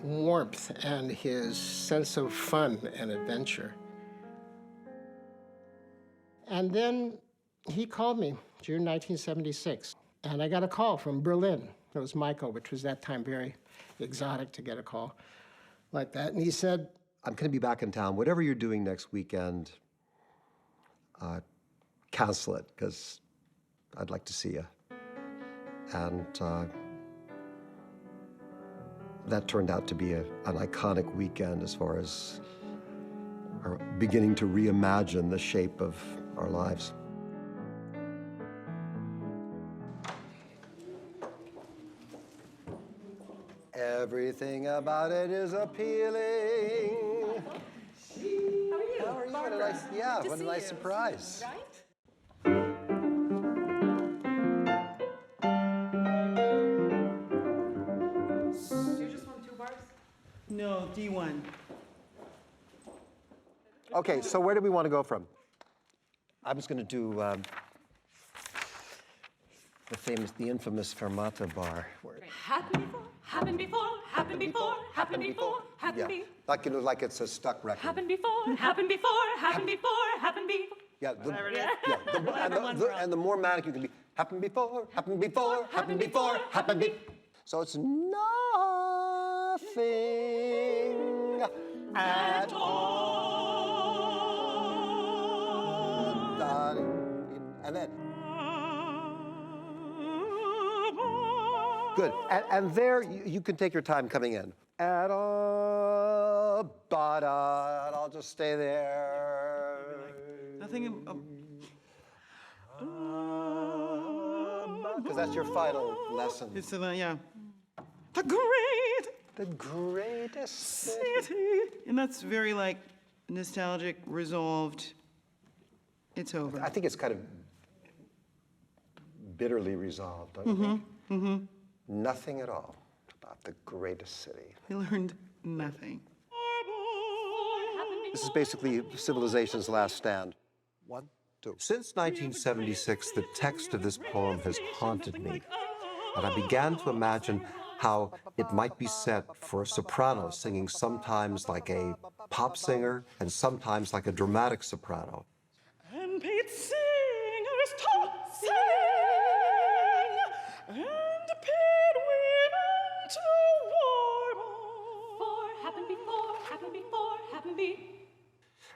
warmth and his sense of fun and adventure. And then he called me, June 1976, and I got a call from Berlin. It was Michael, which was that time very exotic to get a call like that. And he said, I'm going to be back in town. Whatever you're doing next weekend, cancel it, because I'd like to see you. And that turned out to be an iconic weekend as far as our beginning to reimagine the shape of our lives. Everything about it is appealing. How are you? What a nice, what a nice surprise. No, D1. Okay, so where do we want to go from? I was going to do the infamous fermata bar. Happened before, happened before, happened before, happened before, happened before. Like it's a stuck record. Happened before, happened before, happened before, happened before. And the more manic you can be, happened before, happened before, happened before, happened before. So it's nothing at all. And then. Good. And there, you can take your time coming in. At all, but I'll just stay there. Nothing. Because that's your final lesson. It's yeah. The greatest city. And that's very nostalgic, resolved. It's over. I think it's kind of bitterly resolved, don't you think? Mm-hmm. Nothing at all about the greatest city. We learned nothing. This is basically civilization's last stand. 1, Since 1976, the text of this poem has haunted me, and I began to imagine how it might be set for a soprano singing sometimes like a pop singer and sometimes like a dramatic soprano. And paid singers tossing, and paid women to warble. For happened before, happened before, happened before.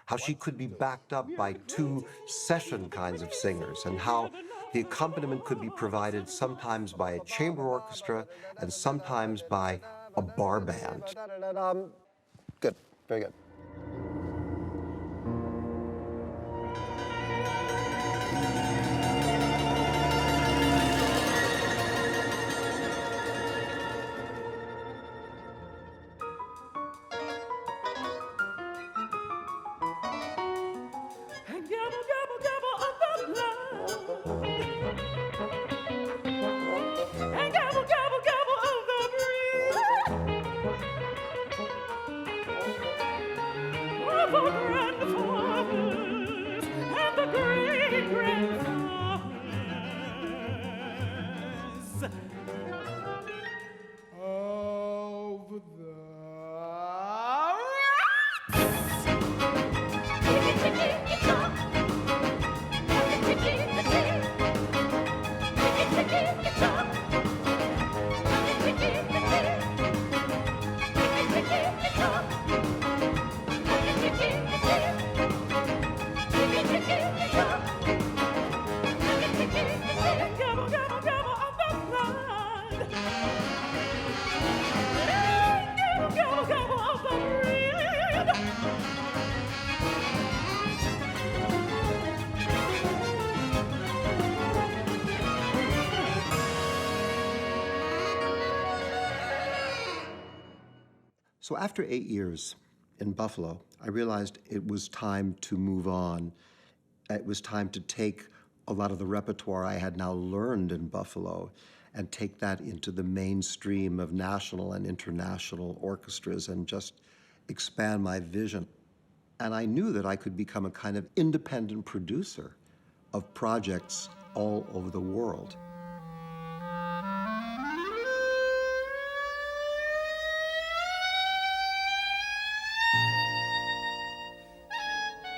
How she could be backed up by two session kinds of singers, and how the accompaniment could be provided sometimes by a chamber orchestra and sometimes by a bar band. Good, very good. And gabble, gabble, gabble of the blood. And gabble, gabble, gabble of the breeze. Of the grandfathers and the great-grandfathers. Of the So after 8 years in Buffalo, I realized it was time to move on. It was time to take a lot of the repertoire I had now learned in Buffalo and take that into the mainstream of national and international orchestras and just expand my vision. And I knew that I could become a kind of independent producer of projects all over the world.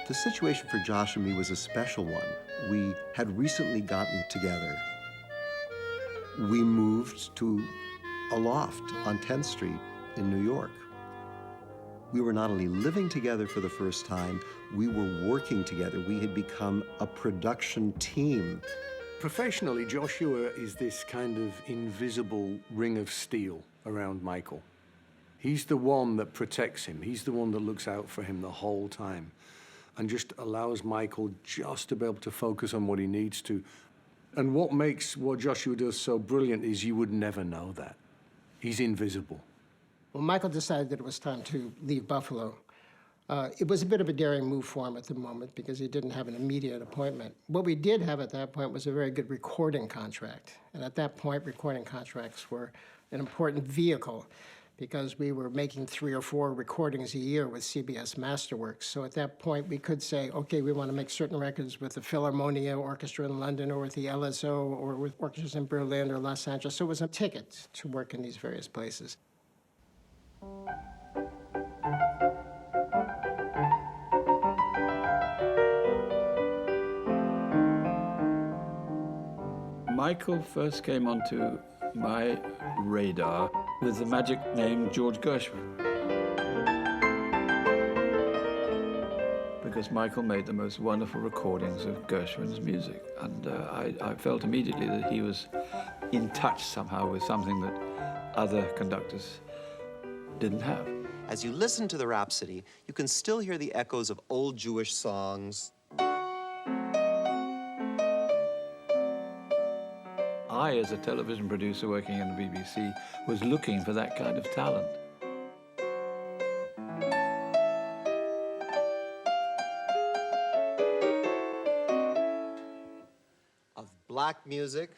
The situation for Josh and me was a special one. We had recently gotten together. We moved to a loft on 10th Street in New York. We were not only living together for the first time, we were working together. We had become a production team. Professionally, Joshua is this kind of invisible ring of steel around Michael. He's the one that protects him. He's the one that looks out for him the whole time and just allows Michael just to be able to focus on what he needs to. And what makes what Joshua does so brilliant is you would never know that. He's invisible. Well, Michael decided that it was time to leave Buffalo. It was a bit of a daring move for him at the moment because he didn't have an immediate appointment. What we did have at that point was a very good recording contract. And at that point, recording contracts were an important vehicle because we were making 3 or 4 recordings a year with CBS Masterworks. So at that point, we could say, okay, we want to make certain records with the Philharmonic Orchestra in London or with the LSO or with orchestras in Berlin or Los Angeles. So it was a ticket to work in these various places. Michael first came onto my radar with the magic name George Gershwin. Because Michael made the most wonderful recordings of Gershwin's music. And I felt immediately that he was in touch somehow with something that other conductors didn't have. As you listen to the Rhapsody, you can still hear the echoes of old Jewish songs. I, as a television producer working in the BBC, was looking for that kind of talent. Of black music.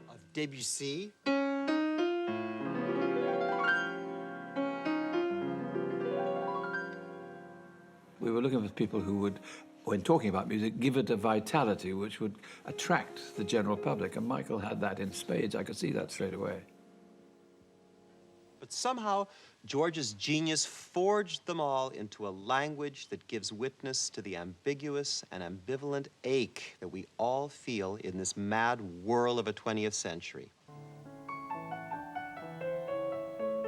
Of Debussy. looking for people who would, when talking about music, give it a vitality which would attract the general public. And Michael had that in spades. I could see that straight away. But somehow, George's genius forged them all into a language that gives witness to the ambiguous and ambivalent ache that we all feel in this mad whirl of a 20th century.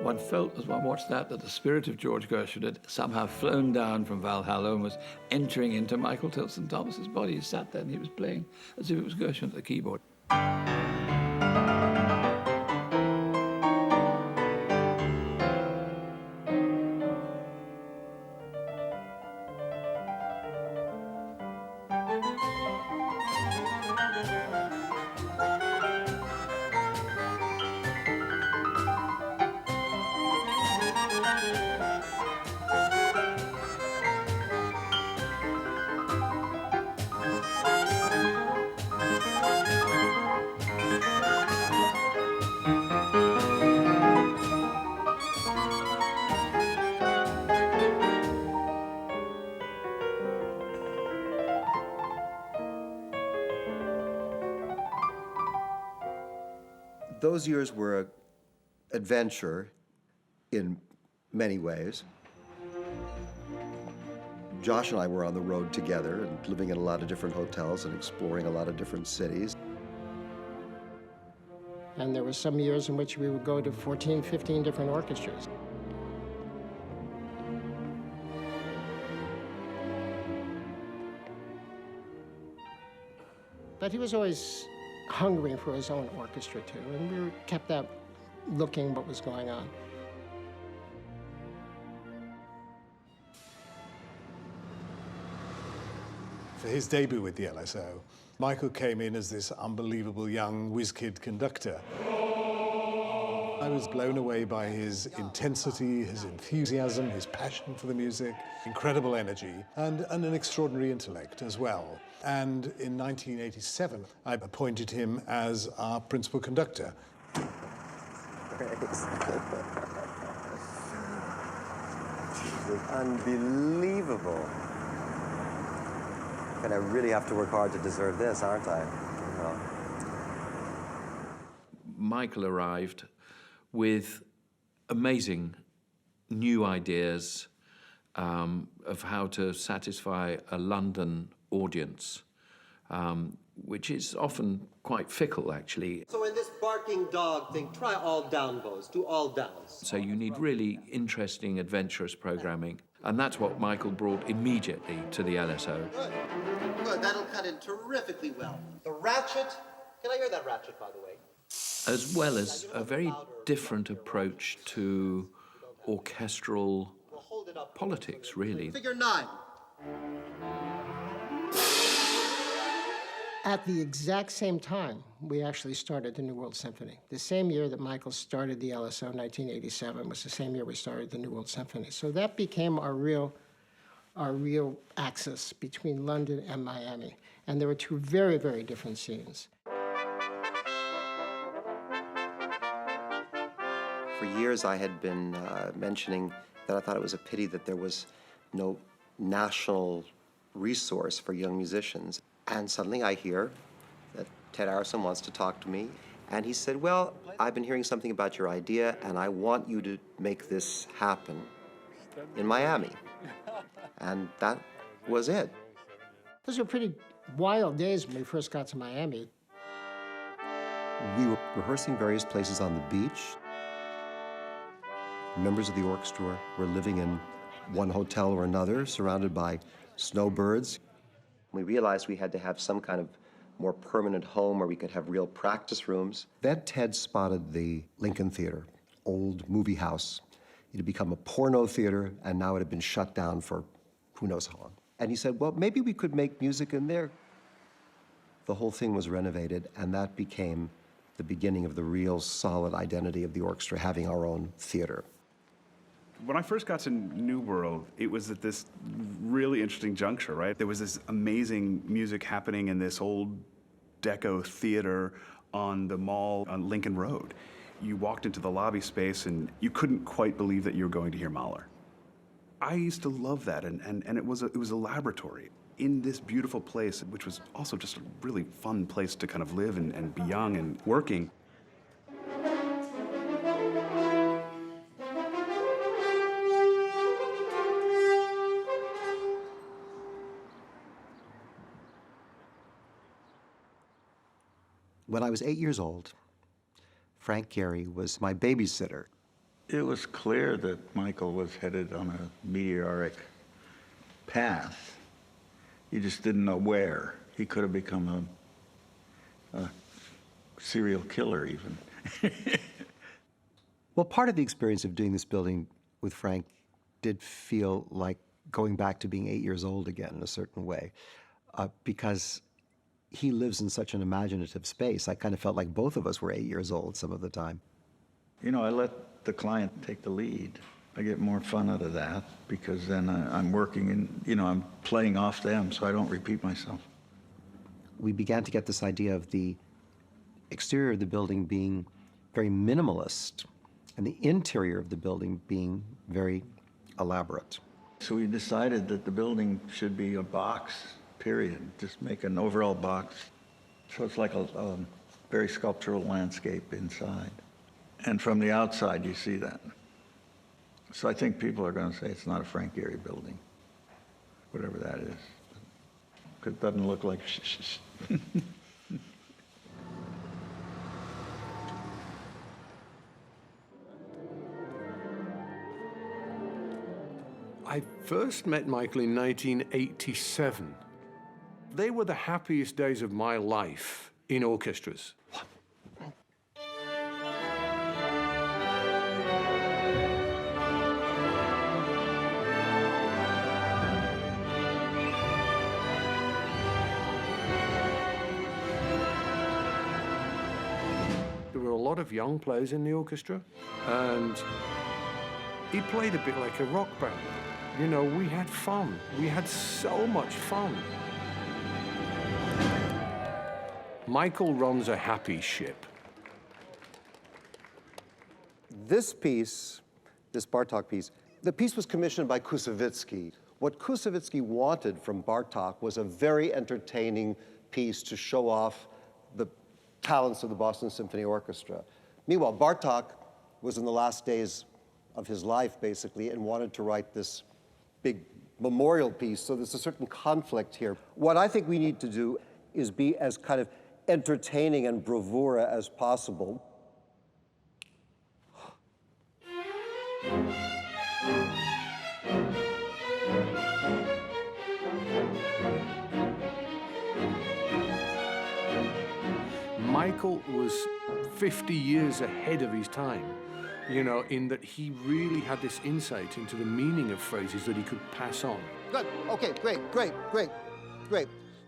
One felt, as one watched that the spirit of George Gershwin had somehow flown down from Valhalla and was entering into Michael Tilson Thomas's body. He sat there and he was playing as if it was Gershwin at the keyboard. Those years were an adventure in many ways. Josh and I were on the road together and living in a lot of different hotels and exploring a lot of different cities. And there were some years in which we would go to 14, 15 different orchestras. But he was always hungry for his own orchestra, too, and we kept out looking what was going on. For his debut with the LSO, Michael came in as this unbelievable young whiz-kid conductor. I was blown away by his intensity, his enthusiasm, his passion for the music, incredible energy, and an extraordinary intellect as well. And in 1987, I appointed him as our principal conductor. Unbelievable. And I really have to work hard to deserve this, aren't I? You know. Michael arrived with amazing new ideas of how to satisfy a London audience, which is often quite fickle, actually. So in this barking dog thing, try all down bows, do all downs. So you need really interesting, adventurous programming, and that's what Michael brought immediately to the LSO. Good, good, that'll cut in terrifically well. The ratchet, can I hear that ratchet, by the way? As well as a very different approach to orchestral politics, really. Figure 9. At the exact same time, we actually started the New World Symphony. The same year that Michael started the LSO, 1987, was the same year we started the New World Symphony. So that became our real axis between London and Miami. And there were two very, very different scenes. For years, I had been mentioning that I thought it was a pity that there was no national resource for young musicians. And suddenly I hear that Ted Arison wants to talk to me. And he said, well, I've been hearing something about your idea, and I want you to make this happen in Miami. And that was it. Those were pretty wild days when we first got to Miami. We were rehearsing various places on the beach. Members of the orchestra were living in one hotel or another, surrounded by snowbirds. We realized we had to have some kind of more permanent home where we could have real practice rooms. Then Ted spotted the Lincoln Theater, old movie house. It had become a porno theater, and now it had been shut down for who knows how long. And he said, well, maybe we could make music in there. The whole thing was renovated, and that became the beginning of the real solid identity of the orchestra, having our own theater. When I first got to New World, it was at this really interesting juncture, right? There was this amazing music happening in this old deco theater on the mall on Lincoln Road. You walked into the lobby space and you couldn't quite believe that you were going to hear Mahler. I used to love that, and it was a laboratory in this beautiful place, which was also just a really fun place to kind of live and be young and working. When I was 8 years old, Frank Gehry was my babysitter. It was clear that Michael was headed on a meteoric path. You just didn't know where. He could have become a serial killer, even. Well, part of the experience of doing this building with Frank did feel like going back to being 8 years old again in a certain way, because he lives in such an imaginative space. I kind of felt like both of us were 8 years old some of the time. You know, I let the client take the lead. I get more fun out of that because then I'm working and, you know, I'm playing off them so I don't repeat myself. We began to get this idea of the exterior of the building being very minimalist and the interior of the building being very elaborate. So we decided that the building should be a box, period. Just make an overall box. So it's like a very sculptural landscape inside. And from the outside, you see that. So I think people are going to say it's not a Frank Gehry building, whatever that is. Because it doesn't look like I first met Michael in 1987. They were the happiest days of my life in orchestras. There were a lot of young players in the orchestra, and he played a bit like a rock band. You know, we had fun. We had so much fun. Michael runs a happy ship. This piece, this Bartók piece, the piece was commissioned by Kusevitsky. What Kusevitsky wanted from Bartók was a very entertaining piece to show off the talents of the Boston Symphony Orchestra. Meanwhile, Bartók was in the last days of his life, basically, and wanted to write this big memorial piece, so there's a certain conflict here. What I think we need to do is be as kind of entertaining and bravura as possible. Michael was 50 years ahead of his time, you know, in that he really had this insight into the meaning of phrases that he could pass on. Good, okay, great.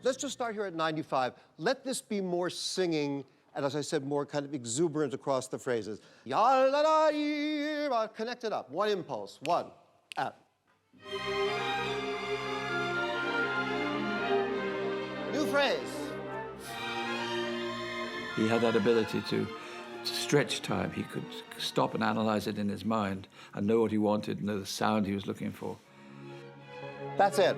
Let's just start here at 95. Let this be more singing, and as I said, more kind of exuberant across the phrases. Connect it up, one impulse, one, out. New phrase. He had that ability to stretch time. He could stop and analyze it in his mind and know what he wanted, know the sound he was looking for. That's it.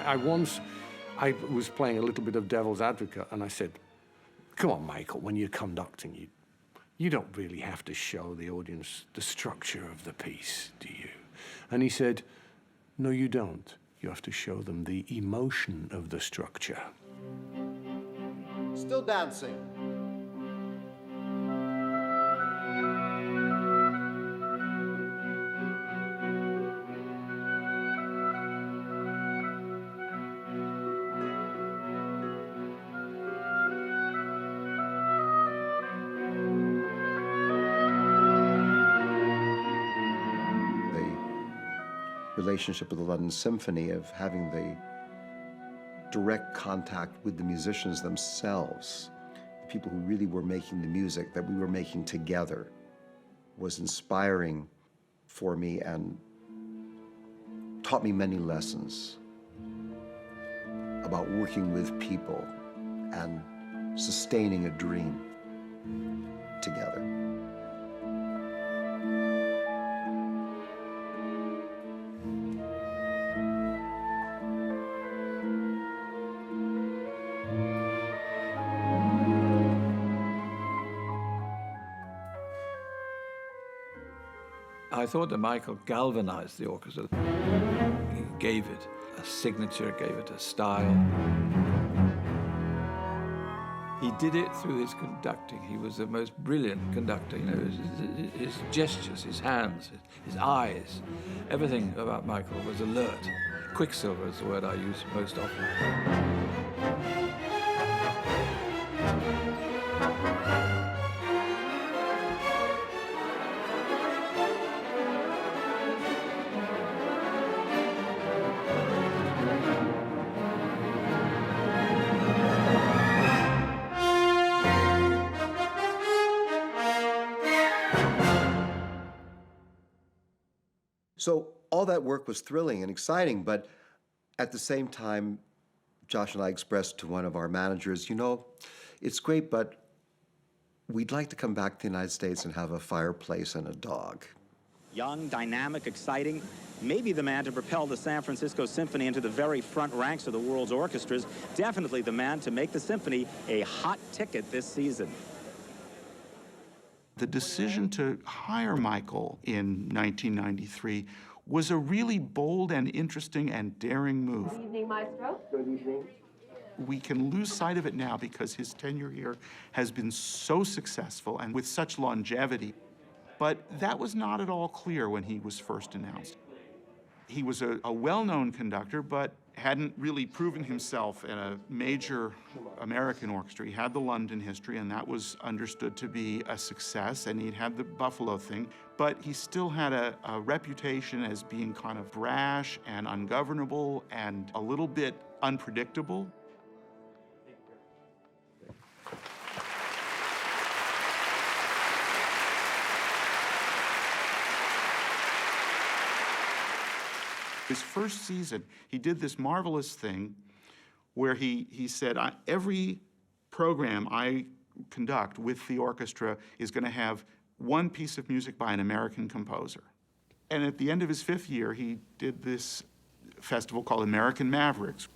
I was playing a little bit of devil's advocate, and I said, come on, Michael, when you're conducting, you don't really have to show the audience the structure of the piece, do you? And he said, no, you don't. You have to show them the emotion of the structure. Still dancing. Relationship with the London Symphony, of having the direct contact with the musicians themselves, the people who really were making the music that we were making together, was inspiring for me and taught me many lessons about working with people and sustaining a dream together. I thought that Michael galvanized the orchestra. He gave it a signature, gave it a style. He did it through his conducting. He was the most brilliant conductor. You know, his gestures, his hands, his eyes, everything about Michael was alert. Quicksilver is the word I use most often. So all that work was thrilling and exciting, but at the same time, Josh and I expressed to one of our managers, you know, it's great, but we'd like to come back to the United States and have a fireplace and a dog. Young, dynamic, exciting, maybe the man to propel the San Francisco Symphony into the very front ranks of the world's orchestras, definitely the man to make the symphony a hot ticket this season. The decision to hire Michael in 1993 was a really bold and interesting and daring move. Good evening, Maestro. Good evening. We can lose sight of it now because his tenure here has been so successful and with such longevity. But that was not at all clear when he was first announced. He was a well-known conductor, but hadn't really proven himself in a major American orchestra. He had the London history, and that was understood to be a success, and he'd had the Buffalo thing, but he still had a reputation as being kind of brash and ungovernable and a little bit unpredictable. His first season, he did this marvelous thing where he said, every program I conduct with the orchestra is going to have one piece of music by an American composer. And at the end of his 5th year, he did this festival called American Mavericks.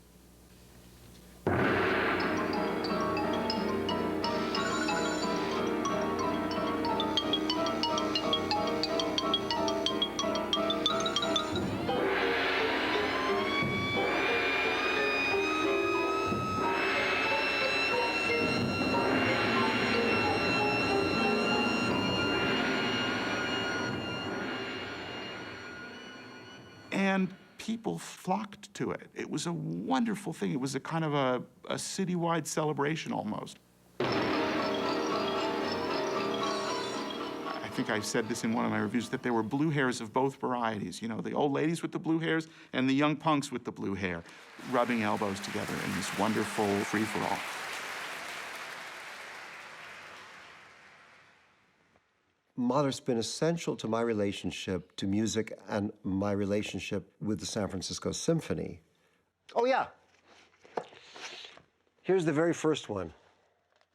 And people flocked to it. It was a wonderful thing. It was a kind of a citywide celebration almost. I think I said this in one of my reviews, that there were blue hairs of both varieties. You know, the old ladies with the blue hairs and the young punks with the blue hair, rubbing elbows together in this wonderful free-for-all. Mahler's been essential to my relationship to music and my relationship with the San Francisco Symphony. Oh, yeah. Here's the very first one.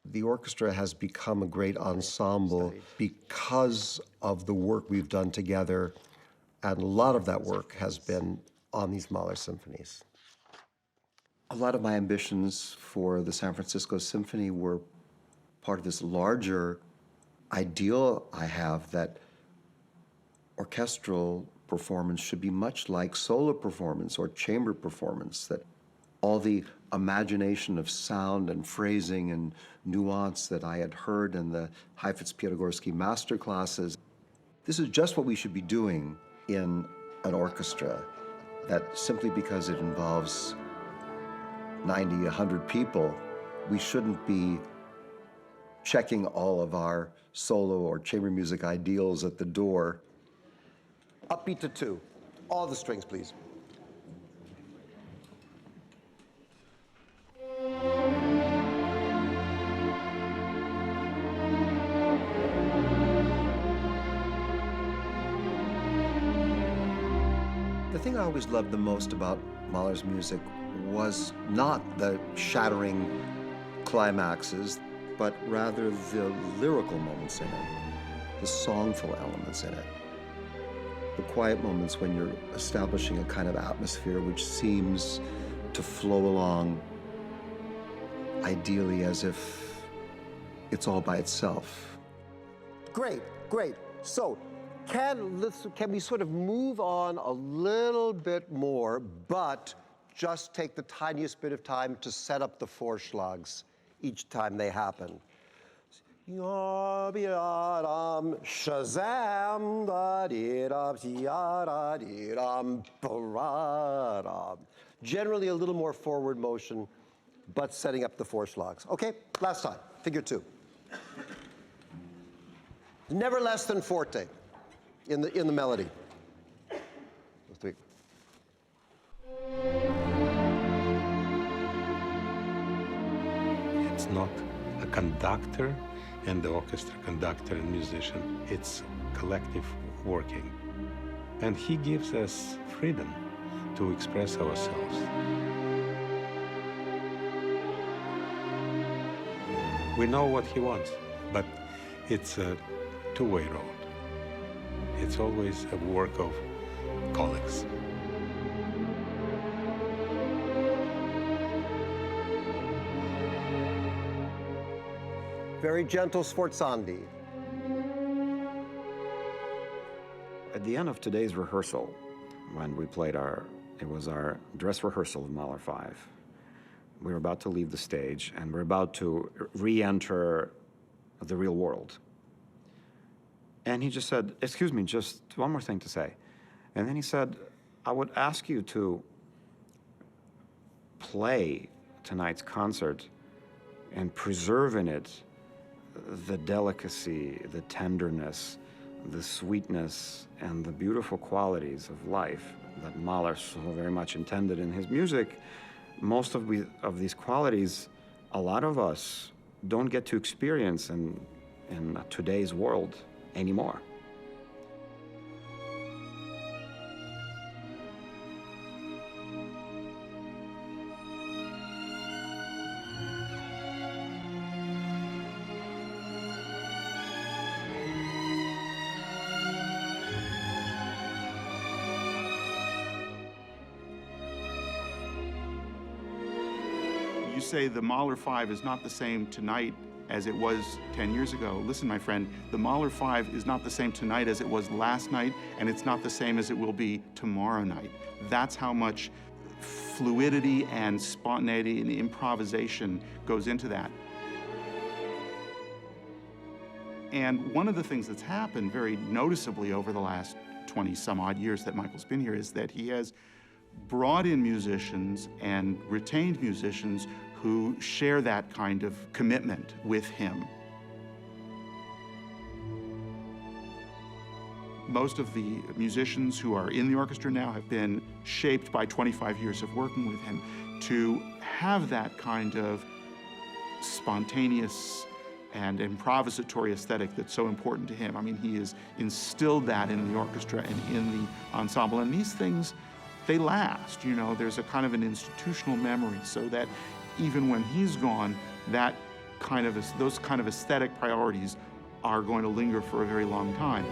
The orchestra has become a great ensemble because of the work we've done together, and a lot of that work has been on these Mahler symphonies. A lot of my ambitions for the San Francisco Symphony were part of this larger ideal I have that orchestral performance should be much like solo performance or chamber performance, that all the imagination of sound and phrasing and nuance that I had heard in the Heifetz-Piatigorsky master classes, this is just what we should be doing in an orchestra, that simply because it involves 90, 100 people, we shouldn't be checking all of our solo or chamber music ideals at the door. Upbeat to 2. All the strings, please. The thing I always loved the most about Mahler's music was not the shattering climaxes, but rather the lyrical moments in it, the songful elements in it, the quiet moments when you're establishing a kind of atmosphere which seems to flow along ideally as if it's all by itself. Great, great. So, can we sort of move on a little bit more, but just take the tiniest bit of time to set up the Vorschlags each time they happen? Shazam, generally a little more forward motion, but setting up the Vorschlags. Okay, last time, figure 2. Never less than forte in the melody. 3. It's not a conductor and the orchestra, conductor and musician. It's collective working. And he gives us freedom to express ourselves. We know what he wants, but it's a two-way road. It's always a work of colleagues. Very gentle sforzandi. At the end of today's rehearsal, when we played it was our dress rehearsal of Mahler 5. We were about to leave the stage, and we're about to re-enter the real world. And he just said, "Excuse me, just one more thing to say." And then he said, "I would ask you to play tonight's concert and preserve in it the delicacy, the tenderness, the sweetness, and the beautiful qualities of life that Mahler so very much intended in his music." Most of these qualities, a lot of us don't get to experience in today's world anymore. You say the Mahler 5 is not the same tonight as it was 10 years ago. Listen, my friend, the Mahler 5 is not the same tonight as it was last night, and it's not the same as it will be tomorrow night. That's how much fluidity and spontaneity and improvisation goes into that. And one of the things that's happened very noticeably over the last 20 some odd years that Michael's been here is that he has brought in musicians and retained musicians who share that kind of commitment with him. Most of the musicians who are in the orchestra now have been shaped by 25 years of working with him to have that kind of spontaneous and improvisatory aesthetic that's so important to him. I mean, he has instilled that in the orchestra and in the ensemble, and these things, they last. You know, there's a kind of an institutional memory, so that even when he's gone, those kind of aesthetic priorities are going to linger for a very long time.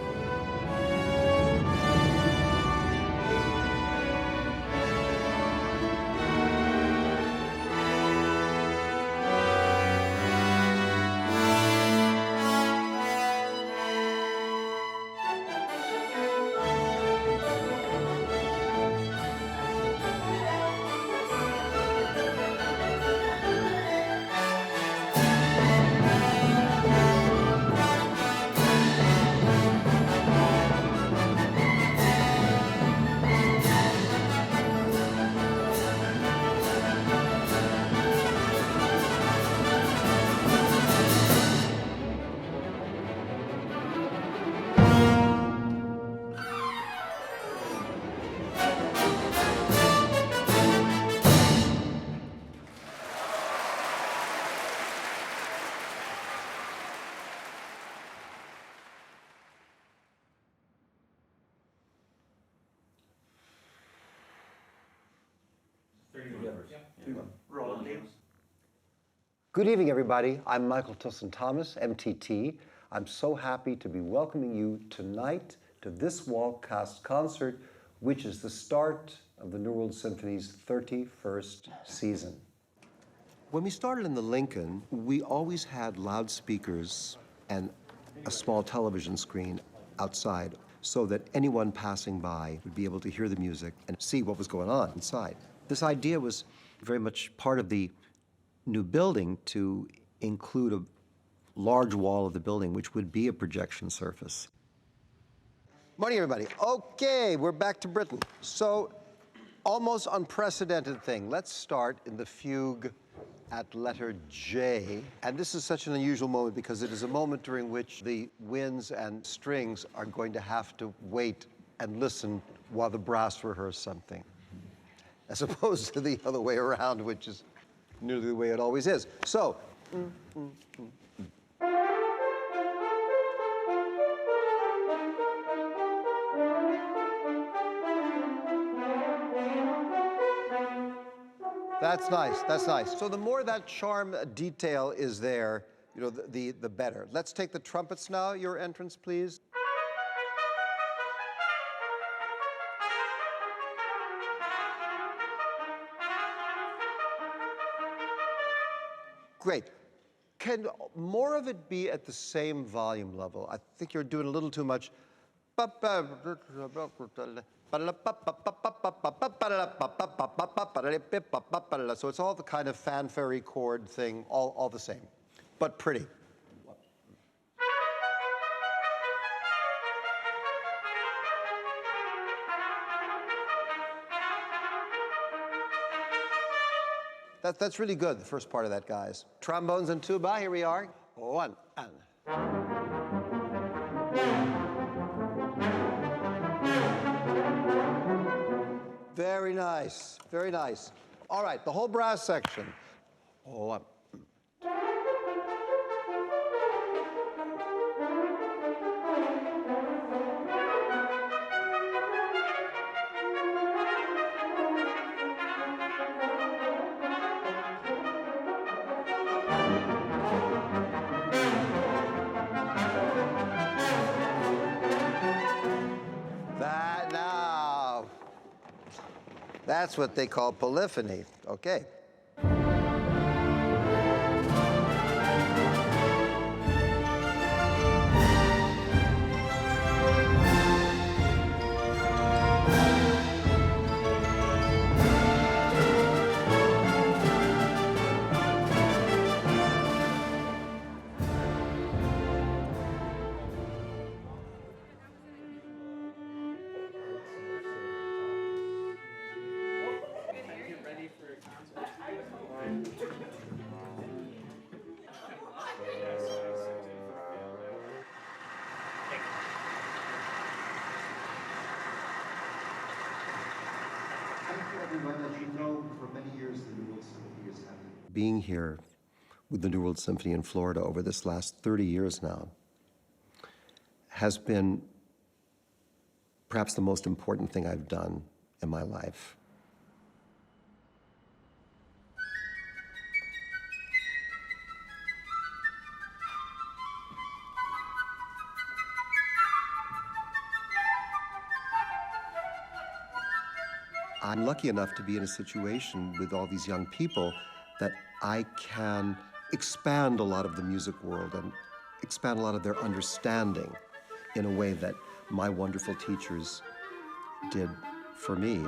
Good evening, everybody. I'm Michael Tilson Thomas, MTT. I'm so happy to be welcoming you tonight to this Waltcast concert, which is the start of the New World Symphony's 31st season. When we started in the Lincoln, we always had loudspeakers and a small television screen outside so that anyone passing by would be able to hear the music and see what was going on inside. This idea was very much part of the new building to include a large wall of the building, which would be a projection surface. Morning, everybody. Okay, we're back to Britain. So, almost unprecedented thing. Let's start in the fugue at letter J. And this is such an unusual moment because it is a moment during which the winds and strings are going to have to wait and listen while the brass rehearse something, as opposed to the other way around, which is nearly the way it always is. So, that's nice, that's nice. So the more that charm detail is there, you know, the better. Let's take the trumpets now, your entrance, please. Great. Can more of it be at the same volume level? I think you're doing a little too much. So it's all the kind of fanfare chord thing, all the same, but pretty. That's really good, the first part of that, guys. Trombones and tuba, here we are. One, and. Very nice, very nice. All right, the whole brass section. One. That's what they call polyphony. Okay. Being here with the New World Symphony in Florida over this last 30 years now has been perhaps the most important thing I've done in my life. I'm lucky enough to be in a situation with all these young people that I can expand a lot of the music world and expand a lot of their understanding in a way that my wonderful teachers did for me.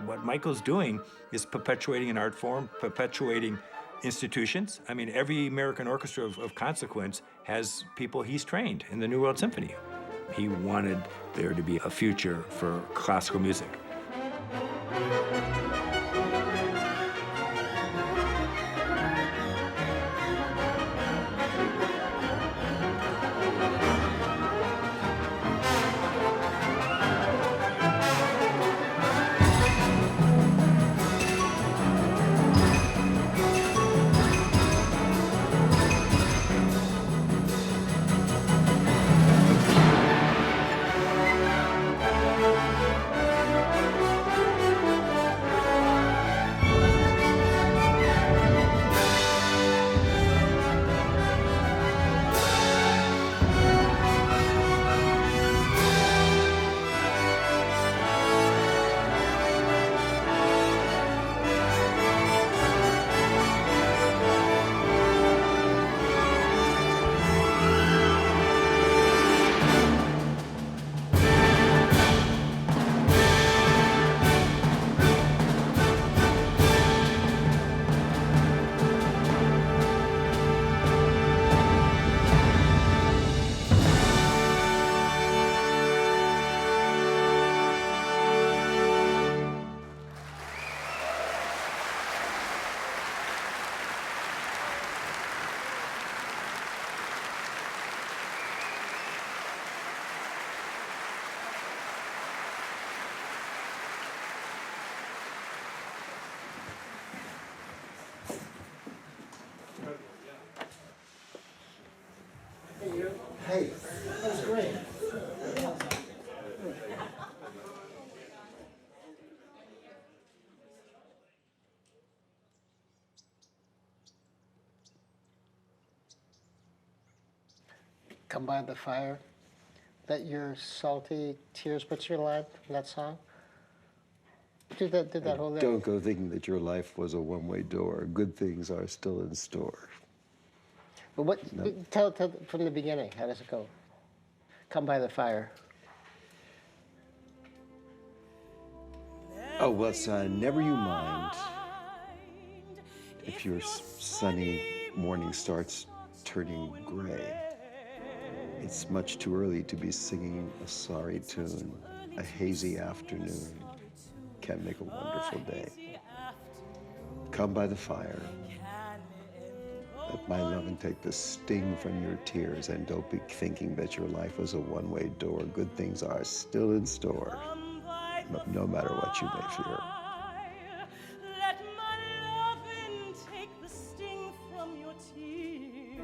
What Michael's doing is perpetuating an art form, perpetuating institutions. I mean, every American orchestra of consequence has people he's trained in the New World Symphony. He wanted there to be a future for classical music. Hey. That was great. Come by the fire. Let your salty tears. What's your line from that song? Did that whole thing. Don't go thinking that your life was a one-way door. Good things are still in store. But what? Tell from the beginning. How does it go? Come by the fire. Oh, well, it's never you mind if your sunny morning starts turning gray. It's much too early to be singing a sorry tune. A hazy afternoon can make a wonderful day. Come by the fire. Let my loving take the sting from your tears, and don't be thinking that your life was a one-way door. Good things are still in store, no matter what you may fear. Let my loving take the sting from your tears.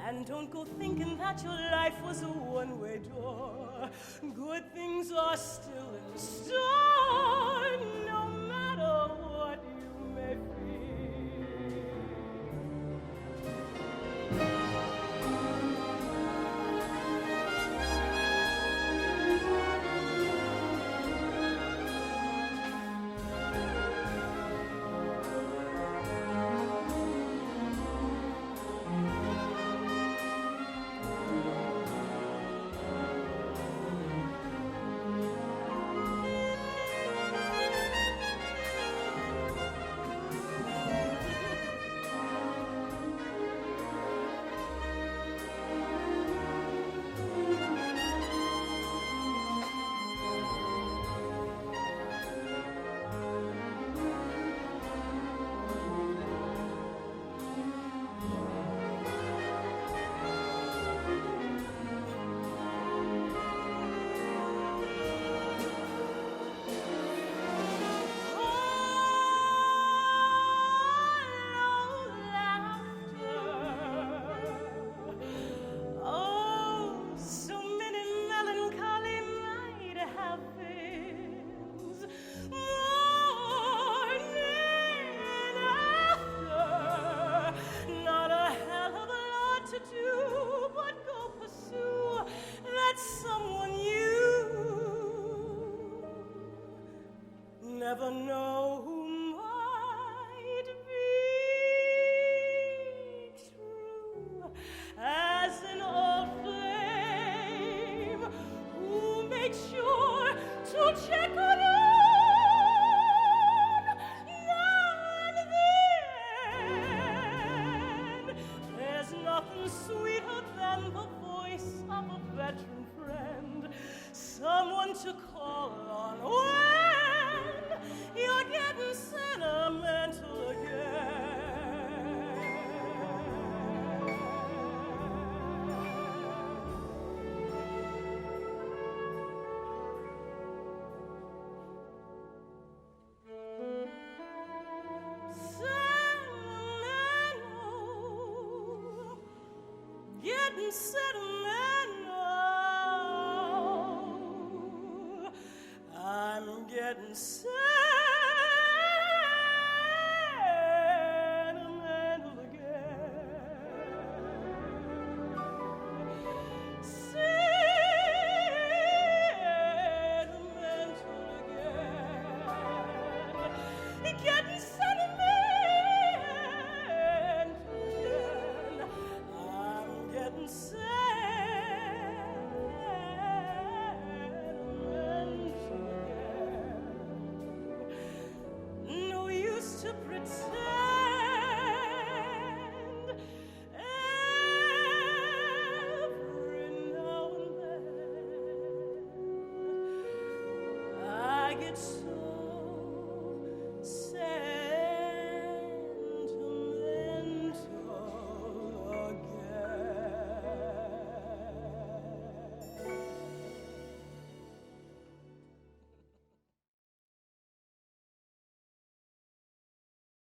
And don't go thinking that your life was a one-way door. Good things are still in store, no matter what you may never know who might be true as an old flame who makes sure to check on you now and then. There's nothing sweeter than the voice of a veteran friend, someone to call on when you're getting sentimental again. Sentimental, getting sentimental. I'm getting sentimental again. Sentimental again. Getting sentimental again. I'm getting sentimental again. No use to pretend. Every now and then I get